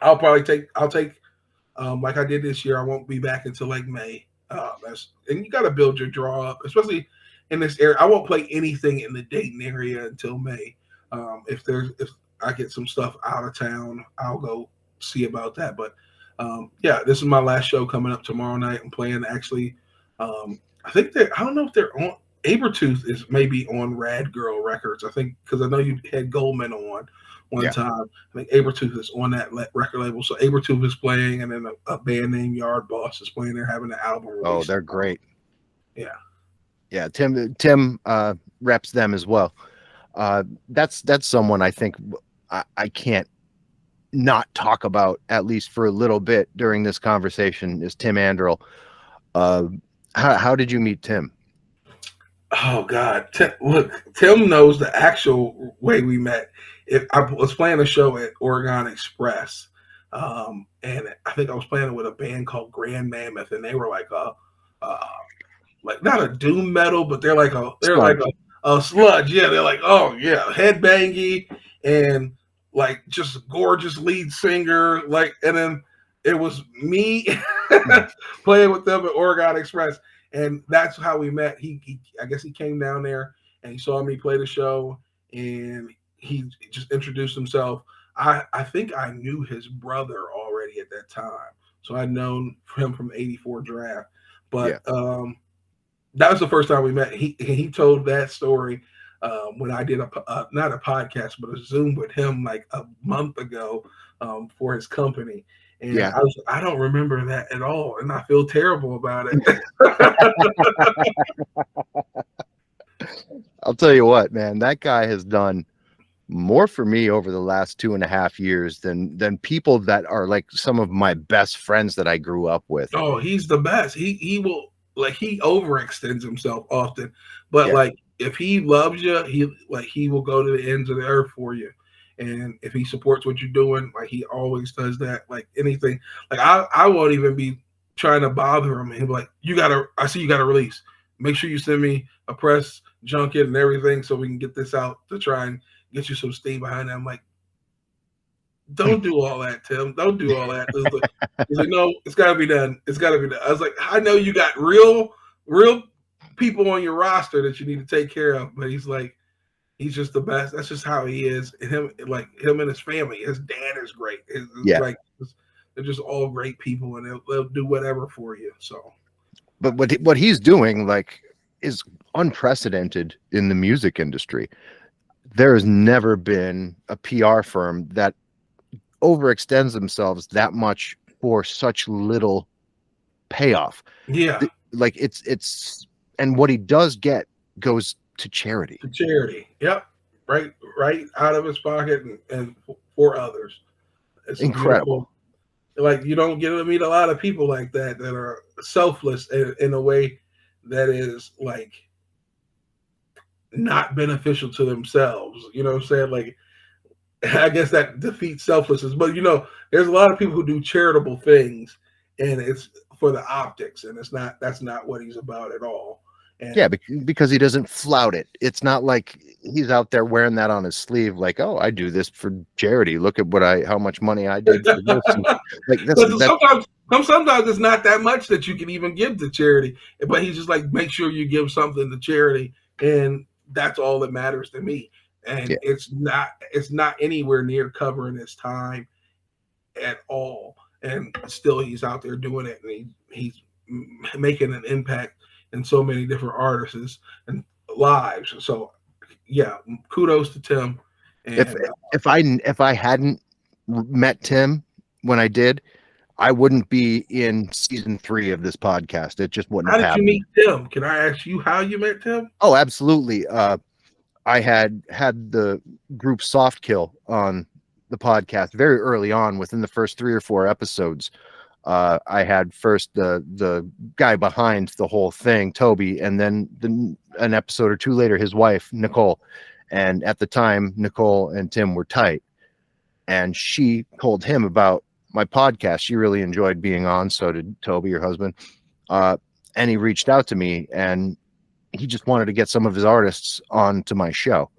[SPEAKER 2] I'll take like I did this year. I won't be back until like May. And you got to build your draw up, especially in this area. I won't play anything in the Dayton area until May. If I get some stuff out of town, I'll go see about that. But yeah, this is my last show coming up tomorrow night. I'm playing actually. I think I don't know if they're on. Abertooth is maybe on Rad Girl Records. I think because I know you had Goldman on one time. I think Abertooth is on that record label. So Abertooth is playing, and then a band named Yard Boss is playing. They're having an album release.
[SPEAKER 1] Oh, they're great.
[SPEAKER 2] Yeah.
[SPEAKER 1] Tim reps them as well. That's someone I think I can't not talk about, at least for a little bit during this conversation, is Tim Anderl. How did you meet Tim?
[SPEAKER 2] Oh God! Look, Tim knows the actual way we met. I was playing a show at Oregon Express, and I think I was playing it with a band called Grand Mammoth, and they were like like not a doom metal, but they're like a sludge. Yeah, they're like, oh yeah, headbangy and like just gorgeous lead singer. Like, and then it was me playing with them at Oregon Express. And that's how we met. He I guess he came down there and he saw me play the show, and he just introduced himself. I think I knew his brother already at that time, so I'd known him from '84 draft. But that was the first time we met. He told that story when I did not a podcast but a Zoom with him like a month ago for his company. And I don't remember that at all, and I feel terrible about it.
[SPEAKER 1] I'll tell you what, man, that guy has done more for me over the last 2.5 years than people that are like some of my best friends that I grew up with.
[SPEAKER 2] Oh, he's the best. He will, like, he overextends himself often, but like if he loves you, he will go to the ends of the earth for you. And if he supports what you're doing, like he always does that. Like anything, like I won't even be trying to bother him. He'll be like, I see you got a release. Make sure you send me a press junket and everything so we can get this out to try and get you some steam behind it. I'm like, don't do all that, Tim. Don't do all that. He's like, no, it's got to be done. It's got to be done. I was like, I know you got real people on your roster that you need to take care of, but he's like, he's just the best. That's just how he is. And him and his family. His dad is great. Like, they're just all great people, and they'll do whatever for you. So,
[SPEAKER 1] but what he's doing like is unprecedented in the music industry. There has never been a PR firm that overextends themselves that much for such little payoff.
[SPEAKER 2] Yeah,
[SPEAKER 1] like it's and what he does get goes to charity.
[SPEAKER 2] Yep. Right out of his pocket and for others. It's
[SPEAKER 1] incredible.
[SPEAKER 2] Like, you don't get to meet a lot of people like that are selfless in a way that is like not beneficial to themselves. You know what I'm saying? Like, I guess that defeats selflessness. But there's a lot of people who do charitable things, and it's for the optics, and that's not what he's about at all. And
[SPEAKER 1] because he doesn't flout it. It's not like he's out there wearing that on his sleeve, like, oh, I do this for charity. Look at how much money I did for this. Like
[SPEAKER 2] sometimes it's not that much that you can even give to charity, but he's just like, make sure you give something to charity, and that's all that matters to me. And it's not anywhere near covering his time at all. And still, he's out there doing it, and he's making an impact in so many different artists and lives. So kudos to Tim. And
[SPEAKER 1] if I hadn't met Tim when I did, I wouldn't be in season 3 of this podcast. It just wouldn't have happened.
[SPEAKER 2] How did you meet Tim? Can I ask you how you met Tim?
[SPEAKER 1] Oh, absolutely. I had the group Soft Kill on the podcast very early on, within the first 3 or 4 episodes. I had first the guy behind the whole thing, Toby, and then an episode or 2 later, his wife, Nicole. And at the time, Nicole and Tim were tight. And she told him about my podcast. She really enjoyed being on. So did Toby, your husband. And he reached out to me, and he just wanted to get some of his artists onto my show.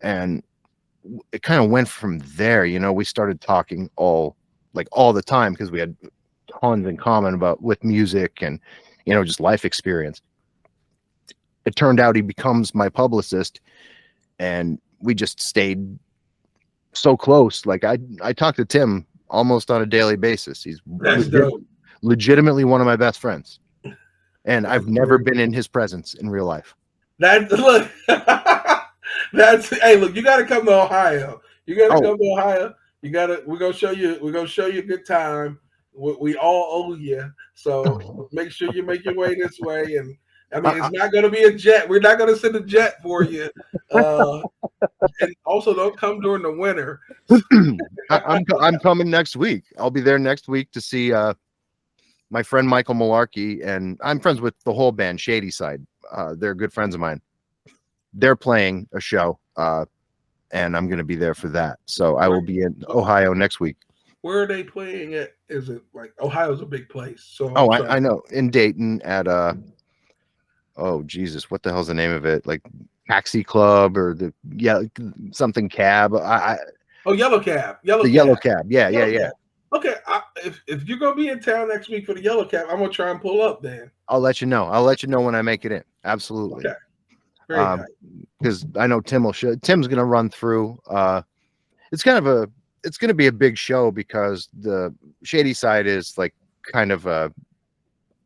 [SPEAKER 1] And it kind of went from there. We started talking all the time, because we had tons in common with music and just life experience. It turned out he becomes my publicist, and we just stayed so close. Like I talk to Tim almost on a daily basis. He's legitimately one of my best friends, and I've never been in his presence in real life.
[SPEAKER 2] Hey, look, you got to come to Ohio. We're gonna show you a good time. We all owe you, so make sure you make your way this way. And I mean, it's not gonna be a jet. We're not gonna send a jet for you. And also, don't come during the winter.
[SPEAKER 1] I'm coming next week. I'll be there next week to see my friend Michael Malarkey, and I'm friends with the whole band, Shady Side. They're good friends of mine. They're playing a show. And I'm going to be there for that. So I will be in Ohio next week.
[SPEAKER 2] Where are they playing at? Is it like Ohio's a big place? So
[SPEAKER 1] I know, in Dayton at oh Jesus, what the hell's the name of it? Like Taxi Club or something cab.
[SPEAKER 2] Yellow Cab.
[SPEAKER 1] Yellow Cab. Yeah.
[SPEAKER 2] Okay, if you're gonna be in town next week for the Yellow Cap, I'm gonna try and pull up then.
[SPEAKER 1] I'll let you know. I'll let you know when I make it in. Absolutely.
[SPEAKER 2] Okay, very nice.
[SPEAKER 1] Because I know Tim's gonna run through. It's kind of it's gonna be a big show because the Shady Side is like kind of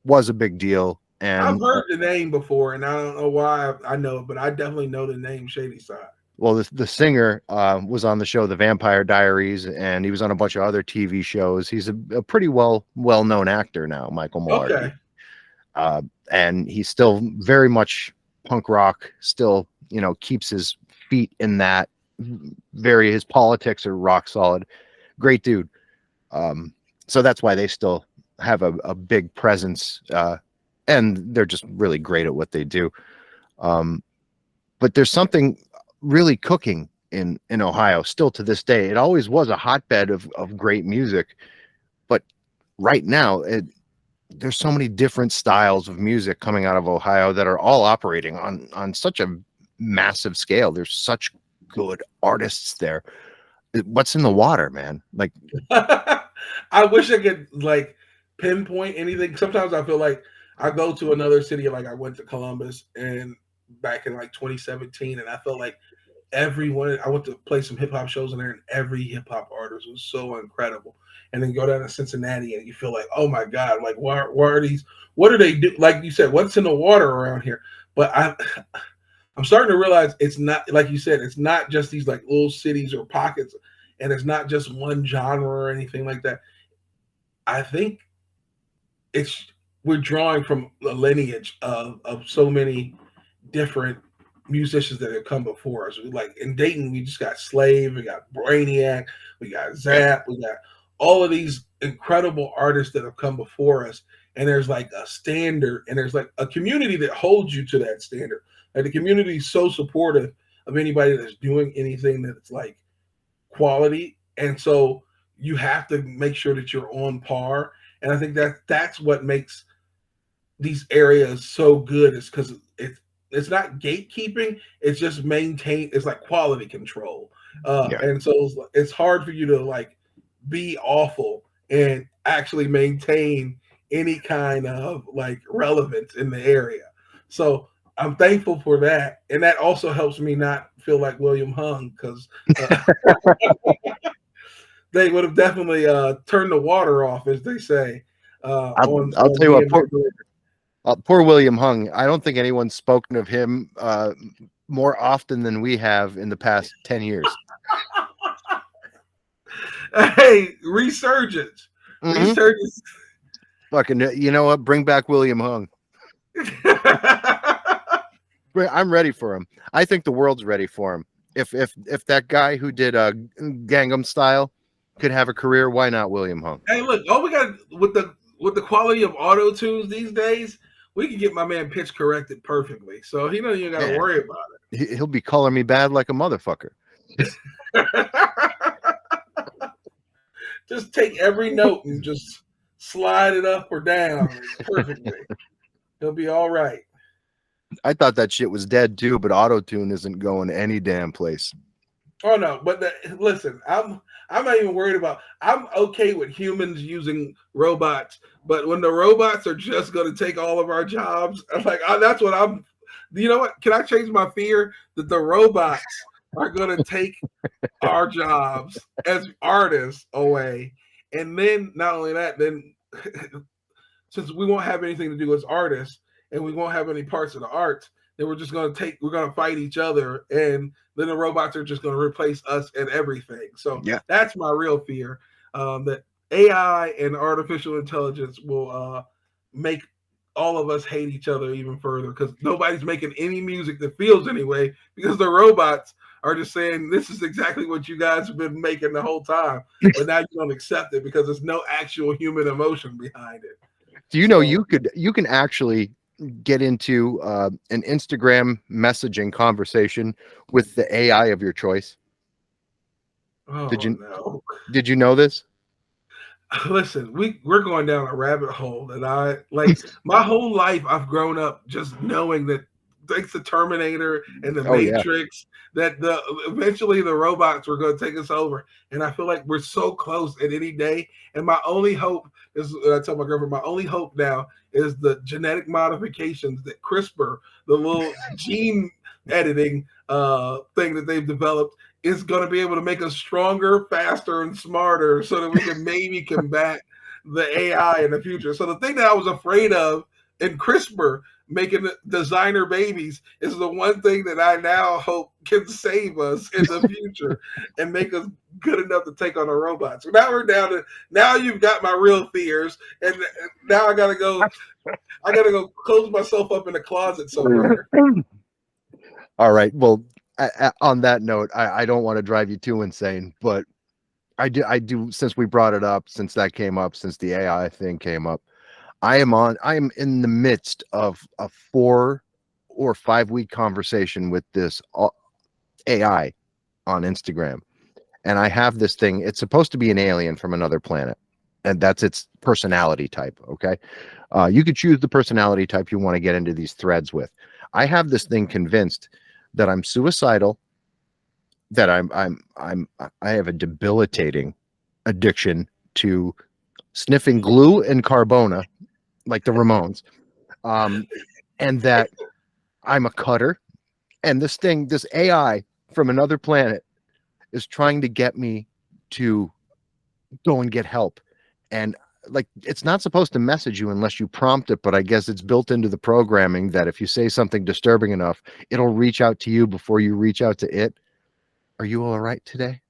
[SPEAKER 1] was a big deal.
[SPEAKER 2] I've
[SPEAKER 1] And
[SPEAKER 2] heard the name before, and I don't know why I know it, but I definitely know the name Shady Side.
[SPEAKER 1] well, the singer was on the show The Vampire Diaries, and he was on a bunch of other TV shows. He's a pretty well-known actor now, Michael Mularkey.
[SPEAKER 2] Okay.
[SPEAKER 1] And he's still very much punk rock, still, keeps his feet in that. His politics are rock solid. Great dude. So that's why they still have a big presence, and they're just really great at what they do. But there's something really cooking in Ohio still to this day. It always was a hotbed of great music, but right now there's so many different styles of music coming out of Ohio that are all operating on such a massive scale. There's such good artists there. What's in the water, man? Like,
[SPEAKER 2] I wish I could like pinpoint anything. Sometimes I feel like I go to another city, like I went to Columbus and back in like 2017, and I felt like everyone. I went to play some hip hop shows in there, and every hip hop artist was so incredible. And then go down to Cincinnati, and you feel like, oh my god, like why are these? What do they do? Like you said, what's in the water around here? But I'm starting to realize it's not like you said. It's not just these like little cities or pockets, and it's not just one genre or anything like that. I think it's we're drawing from a lineage of so many different musicians that have come before us. Like in Dayton, we just got Slave, we got Brainiac, we got Zap, we got all of these incredible artists that have come before us. And there's like a standard, and there's like a community that holds you to that standard. Like the community is so supportive of anybody that's doing anything that's like quality. And so you have to make sure that you're on par. And I think that's what makes these areas so good, is because it's not gatekeeping, it's just maintain, it's like quality control. And so it's hard for you to like be awful and actually maintain any kind of like relevance in the area. So I'm thankful for that, and that also helps me not feel like William Hung, because they would have definitely turned the water off, as they say.
[SPEAKER 1] I'll tell you what, poor William Hung. I don't think anyone's spoken of him more often than we have in the past 10 years.
[SPEAKER 2] Hey, resurgence.
[SPEAKER 1] Mm-hmm.
[SPEAKER 2] Resurgence.
[SPEAKER 1] Fucking, you know what? Bring back William Hung. I'm ready for him. I think the world's ready for him. If that guy who did Gangnam Style could have a career, why not William Hung?
[SPEAKER 2] Hey, look, all we got with the quality of auto tunes these days, we can get my man pitch corrected perfectly. So he don't even got to worry about
[SPEAKER 1] it. He'll be calling me bad like a motherfucker.
[SPEAKER 2] Just take every note and just slide it up or down perfectly. He'll be all right.
[SPEAKER 1] I thought that shit was dead too, but auto-tune isn't going any damn place.
[SPEAKER 2] Oh no, but listen, I'm not even worried about. I'm okay with humans using robots, but when the robots are just going to take all of our jobs, I'm like, that's what I'm. You know what? Can I change my fear that the robots are going to take our jobs as artists away, and then not only that, then since we won't have anything to do as artists, and we won't have any parts of the arts, then we're going to fight each other, and then the robots are just going to replace us and everything. So that's my real fear, that AI and artificial intelligence will make all of us hate each other even further, because nobody's making any music that feels anyway, because the robots are just saying, this is exactly what you guys have been making the whole time, but now you don't accept it because there's no actual human emotion behind it.
[SPEAKER 1] Do you know you can actually get into an Instagram messaging conversation with the AI of your choice?
[SPEAKER 2] Oh,
[SPEAKER 1] did you know this?
[SPEAKER 2] Listen, we're going down a rabbit hole that I like. My whole life I've grown up just knowing that thanks to Terminator and the
[SPEAKER 1] Oh yeah.
[SPEAKER 2] Matrix, that eventually the robots were going to take us over. And I feel like we're so close at any day. And my only hope is, I tell my girlfriend, my only hope now is the genetic modifications that CRISPR, the little gene editing thing that they've developed, is going to be able to make us stronger, faster, and smarter so that we can maybe combat the AI in the future. So the thing that I was afraid of in CRISPR making designer babies is the one thing that I now hope can save us in the future and make us good enough to take on a robot. So now we're down to, now you've got my real fears, and now I gotta go close myself up in a closet somewhere.
[SPEAKER 1] All right. Well, on that note, I don't want to drive you too insane, but I do, since we brought it up, since that came up, since the AI thing came up, I am in the midst of a 4 or 5 week conversation with this AI on Instagram. And I have this thing, it's supposed to be an alien from another planet. And that's its personality type. Okay. You could choose the personality type you want to get into these threads with. I have this thing convinced that I'm suicidal, that I have a debilitating addiction to sniffing glue and carbona, like the Ramones, and that I'm a cutter. And this AI from another planet is trying to get me to go and get help. And like, it's not supposed to message you unless you prompt it, but I guess it's built into the programming that if you say something disturbing enough, it'll reach out to you before you reach out to it. Are you all right today?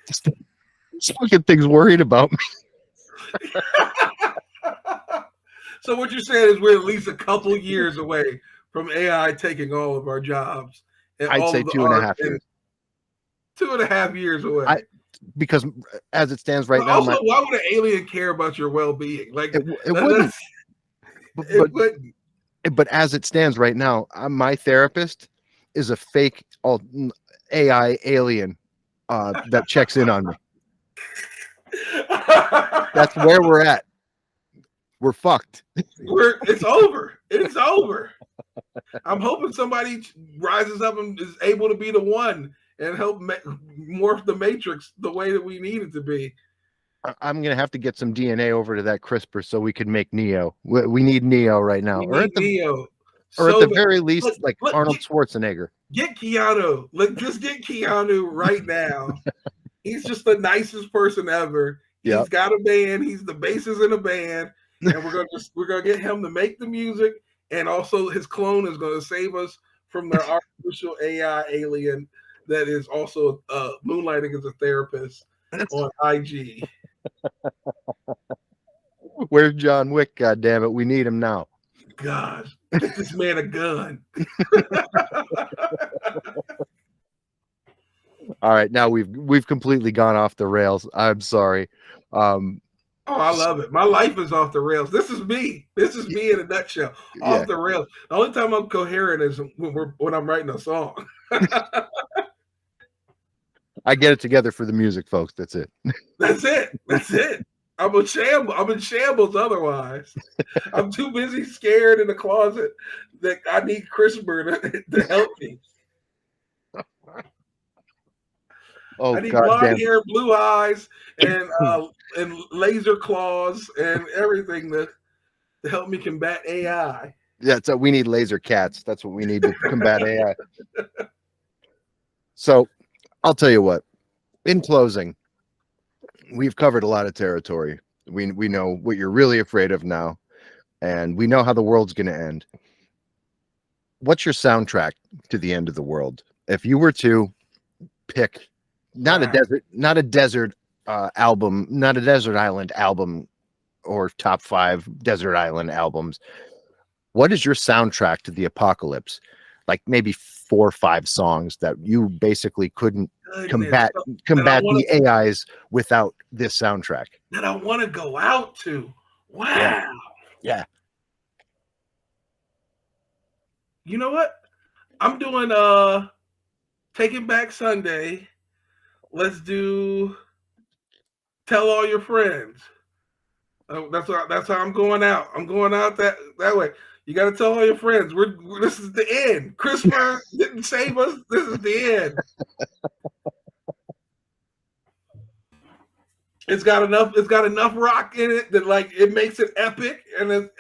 [SPEAKER 1] This fucking thing's worried about me.
[SPEAKER 2] So what you're saying is we're at least a couple years away from AI taking all of our jobs. And
[SPEAKER 1] I'd
[SPEAKER 2] all
[SPEAKER 1] say
[SPEAKER 2] of the
[SPEAKER 1] 2.5 years.
[SPEAKER 2] 2.5 years away.
[SPEAKER 1] Because as it stands right now,
[SPEAKER 2] also, why would an alien care about your well-being? Like
[SPEAKER 1] it wouldn't.
[SPEAKER 2] It wouldn't.
[SPEAKER 1] But as it stands right now, my therapist is a fake AI alien that checks in on me. That's where we're at. We're fucked.
[SPEAKER 2] It's over. It's over. I'm hoping somebody rises up and is able to be the one and help morph the Matrix the way that we need it to be.
[SPEAKER 1] I'm gonna have to get some DNA over to that CRISPR so we can make Neo. We need Neo right now,
[SPEAKER 2] or at the
[SPEAKER 1] very least, Arnold Schwarzenegger.
[SPEAKER 2] Get Keanu. Just get Keanu right now. He's just the nicest person ever. He's got a band. He's the bassist in a band, and we're gonna get him to make the music, and also his clone is gonna save us from the artificial AI alien that is also moonlighting as a therapist on IG.
[SPEAKER 1] Where's John Wick? God damn it, we need him now.
[SPEAKER 2] Gosh, get this man a gun.
[SPEAKER 1] All right, now we've completely gone off the rails. I'm sorry.
[SPEAKER 2] Oh, I love it. My life is off the rails. This is me. This is me in a nutshell. Off the rails. The only time I'm coherent is when I'm writing a song.
[SPEAKER 1] I get it together for the music, folks. That's it.
[SPEAKER 2] That's it. That's it. I'm in shambles otherwise. I'm too busy scared in the closet that I need CRISPR to help me.
[SPEAKER 1] Oh,
[SPEAKER 2] I need blonde hair, blue eyes, and laser claws and everything to help me combat AI.
[SPEAKER 1] Yeah, so we need laser cats. That's what we need to combat AI. So I'll tell you what, in closing, we've covered a lot of territory. We know what you're really afraid of now, and we know how the world's going to end. What's your soundtrack to the end of the world? If you were to pick not a desert album, not a desert island album or top 5 desert island albums, what is your soundtrack to the apocalypse? Like maybe 4 or 5 songs that you basically couldn't combat the AIs without this soundtrack.
[SPEAKER 2] That I want to go out to. Wow.
[SPEAKER 1] Yeah.
[SPEAKER 2] You know what? I'm doing Taking Back Sunday. Let's do Tell All Your Friends. That's how I'm going out. I'm going out that way. You got to tell all your friends. This is the end. CRISPR didn't save us. This is the end. It's got enough rock in it that like it makes it epic,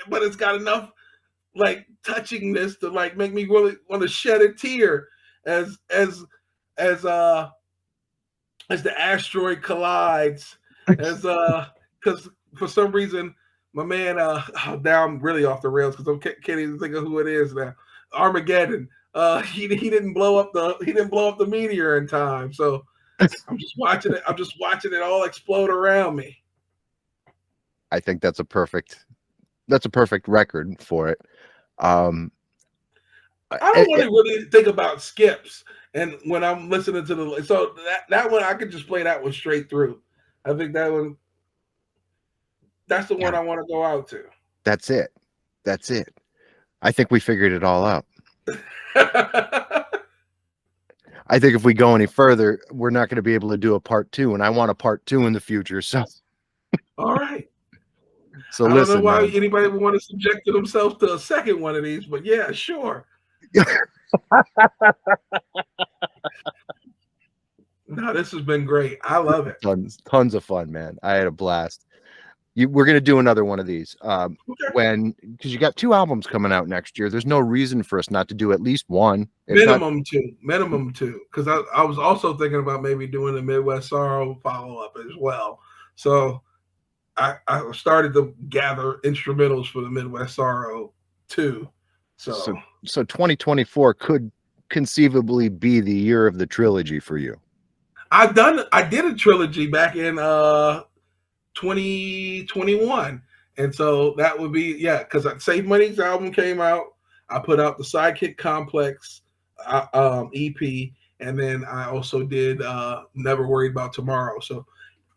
[SPEAKER 2] but it's got enough like touchingness to like make me really want to shed a tear as the asteroid collides, because for some reason my man now I'm really off the rails because I can't even think of who it is now. Armageddon. He didn't blow up the meteor in time, so I'm just watching it all explode around me.
[SPEAKER 1] I think that's a perfect record for it. I
[SPEAKER 2] don't want to really think about skips, and when I'm listening to so that one I could just play that one straight through. I think that's the one I want to go out to.
[SPEAKER 1] That's it. I think we figured it all out. I think if we go any further, we're not going to be able to do a part 2, and I want a part 2 in the future. So,
[SPEAKER 2] all right.
[SPEAKER 1] So
[SPEAKER 2] I
[SPEAKER 1] listen,
[SPEAKER 2] don't know why anybody would want to subject themselves to a second one of these, but yeah, sure. No, this has been great. I love it.
[SPEAKER 1] Tons of fun, man. I had a blast. We're going to do another one of these because you got 2 albums coming out next year. There's no reason for us not to do at least one.
[SPEAKER 2] Minimum two. Because I was also thinking about maybe doing the Midwest Sorrow follow-up as well. So I started to gather instrumentals for the Midwest Sorrow 2. So
[SPEAKER 1] 2024 could conceivably be the year of the trilogy for you.
[SPEAKER 2] I did a trilogy back in 2021, and so that would be because Save Money's album came out. I put out the Sidekick Complex EP, and then I also did Never Worried About Tomorrow. So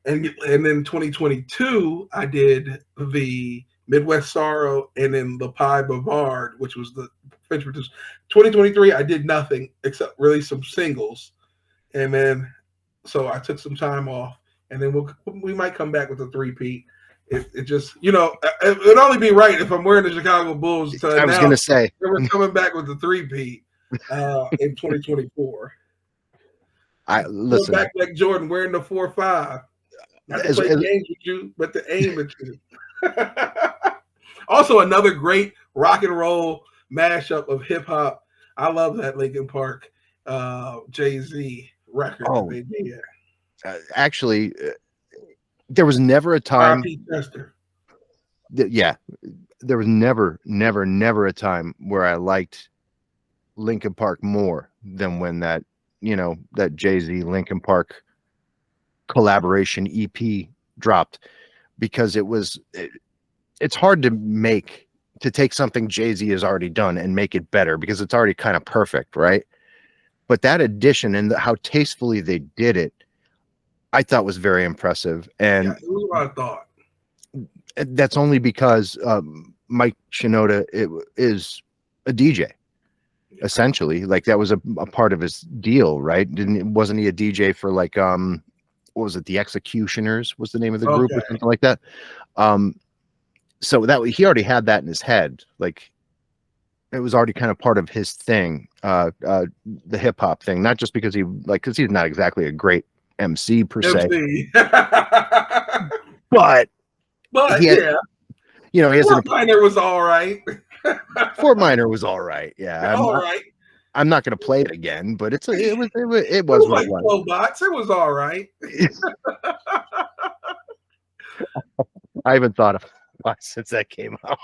[SPEAKER 2] and then 2022 I did the Midwest Sorrow and then the Pie Bavard, which was the French producer. 2023 I did nothing except release some singles, and then so I took some time off. And then we might come back with a 3-peat. It just, it would only be right if I'm wearing the Chicago Bulls.
[SPEAKER 1] I was going to say.
[SPEAKER 2] We're coming back with the 3-peat in 2024.
[SPEAKER 1] Listen.
[SPEAKER 2] Go back like Jordan wearing the 4-5. Not to play games with you, but to aim at you. Also, another great rock and roll mashup of hip hop. I love that Linkin Park Jay-Z record that they did.
[SPEAKER 1] Actually, there was never a time. There was never a time where I liked Linkin Park more than when that Jay-Z Linkin Park collaboration EP dropped, because it's hard to take something Jay-Z has already done and make it better, because it's already kind of perfect, right? But that addition and how tastefully they did it, I thought was very impressive. And
[SPEAKER 2] it was what I thought.
[SPEAKER 1] That's only because Mike Shinoda is a DJ, essentially. Like that was a part of his deal, right? Wasn't he a DJ for like what was it? The Executioners was the name of the group or something like that. So that he already had that in his head. Like it was already kind of part of his thing, the hip hop thing. Not just because because he's not exactly a great MC per se, but he had, he has
[SPEAKER 2] Fort Minor was all right.
[SPEAKER 1] Fort Minor was all right. Yeah,
[SPEAKER 2] all right.
[SPEAKER 1] I'm not going to play it again, but it was what it was.
[SPEAKER 2] Robots. It was all right.
[SPEAKER 1] I haven't thought of it since that came out.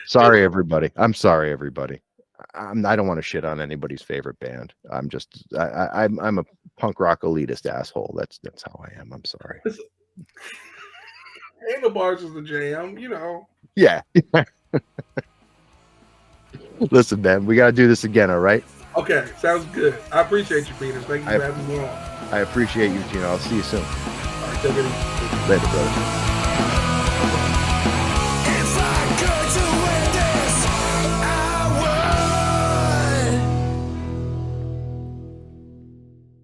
[SPEAKER 1] Sorry, everybody. I'm sorry, everybody. I don't want to shit on anybody's favorite band. I'm just I'm a punk rock elitist asshole. That's how I am. I'm sorry.
[SPEAKER 2] Handlebars is the jam,
[SPEAKER 1] Yeah. Listen, man, we got to do this again, all right?
[SPEAKER 2] Okay, sounds good. I appreciate you, Peter. Thank you for having me on.
[SPEAKER 1] I appreciate you, Tino. I'll see you soon.
[SPEAKER 2] All right, take it easy.
[SPEAKER 1] Later, brother.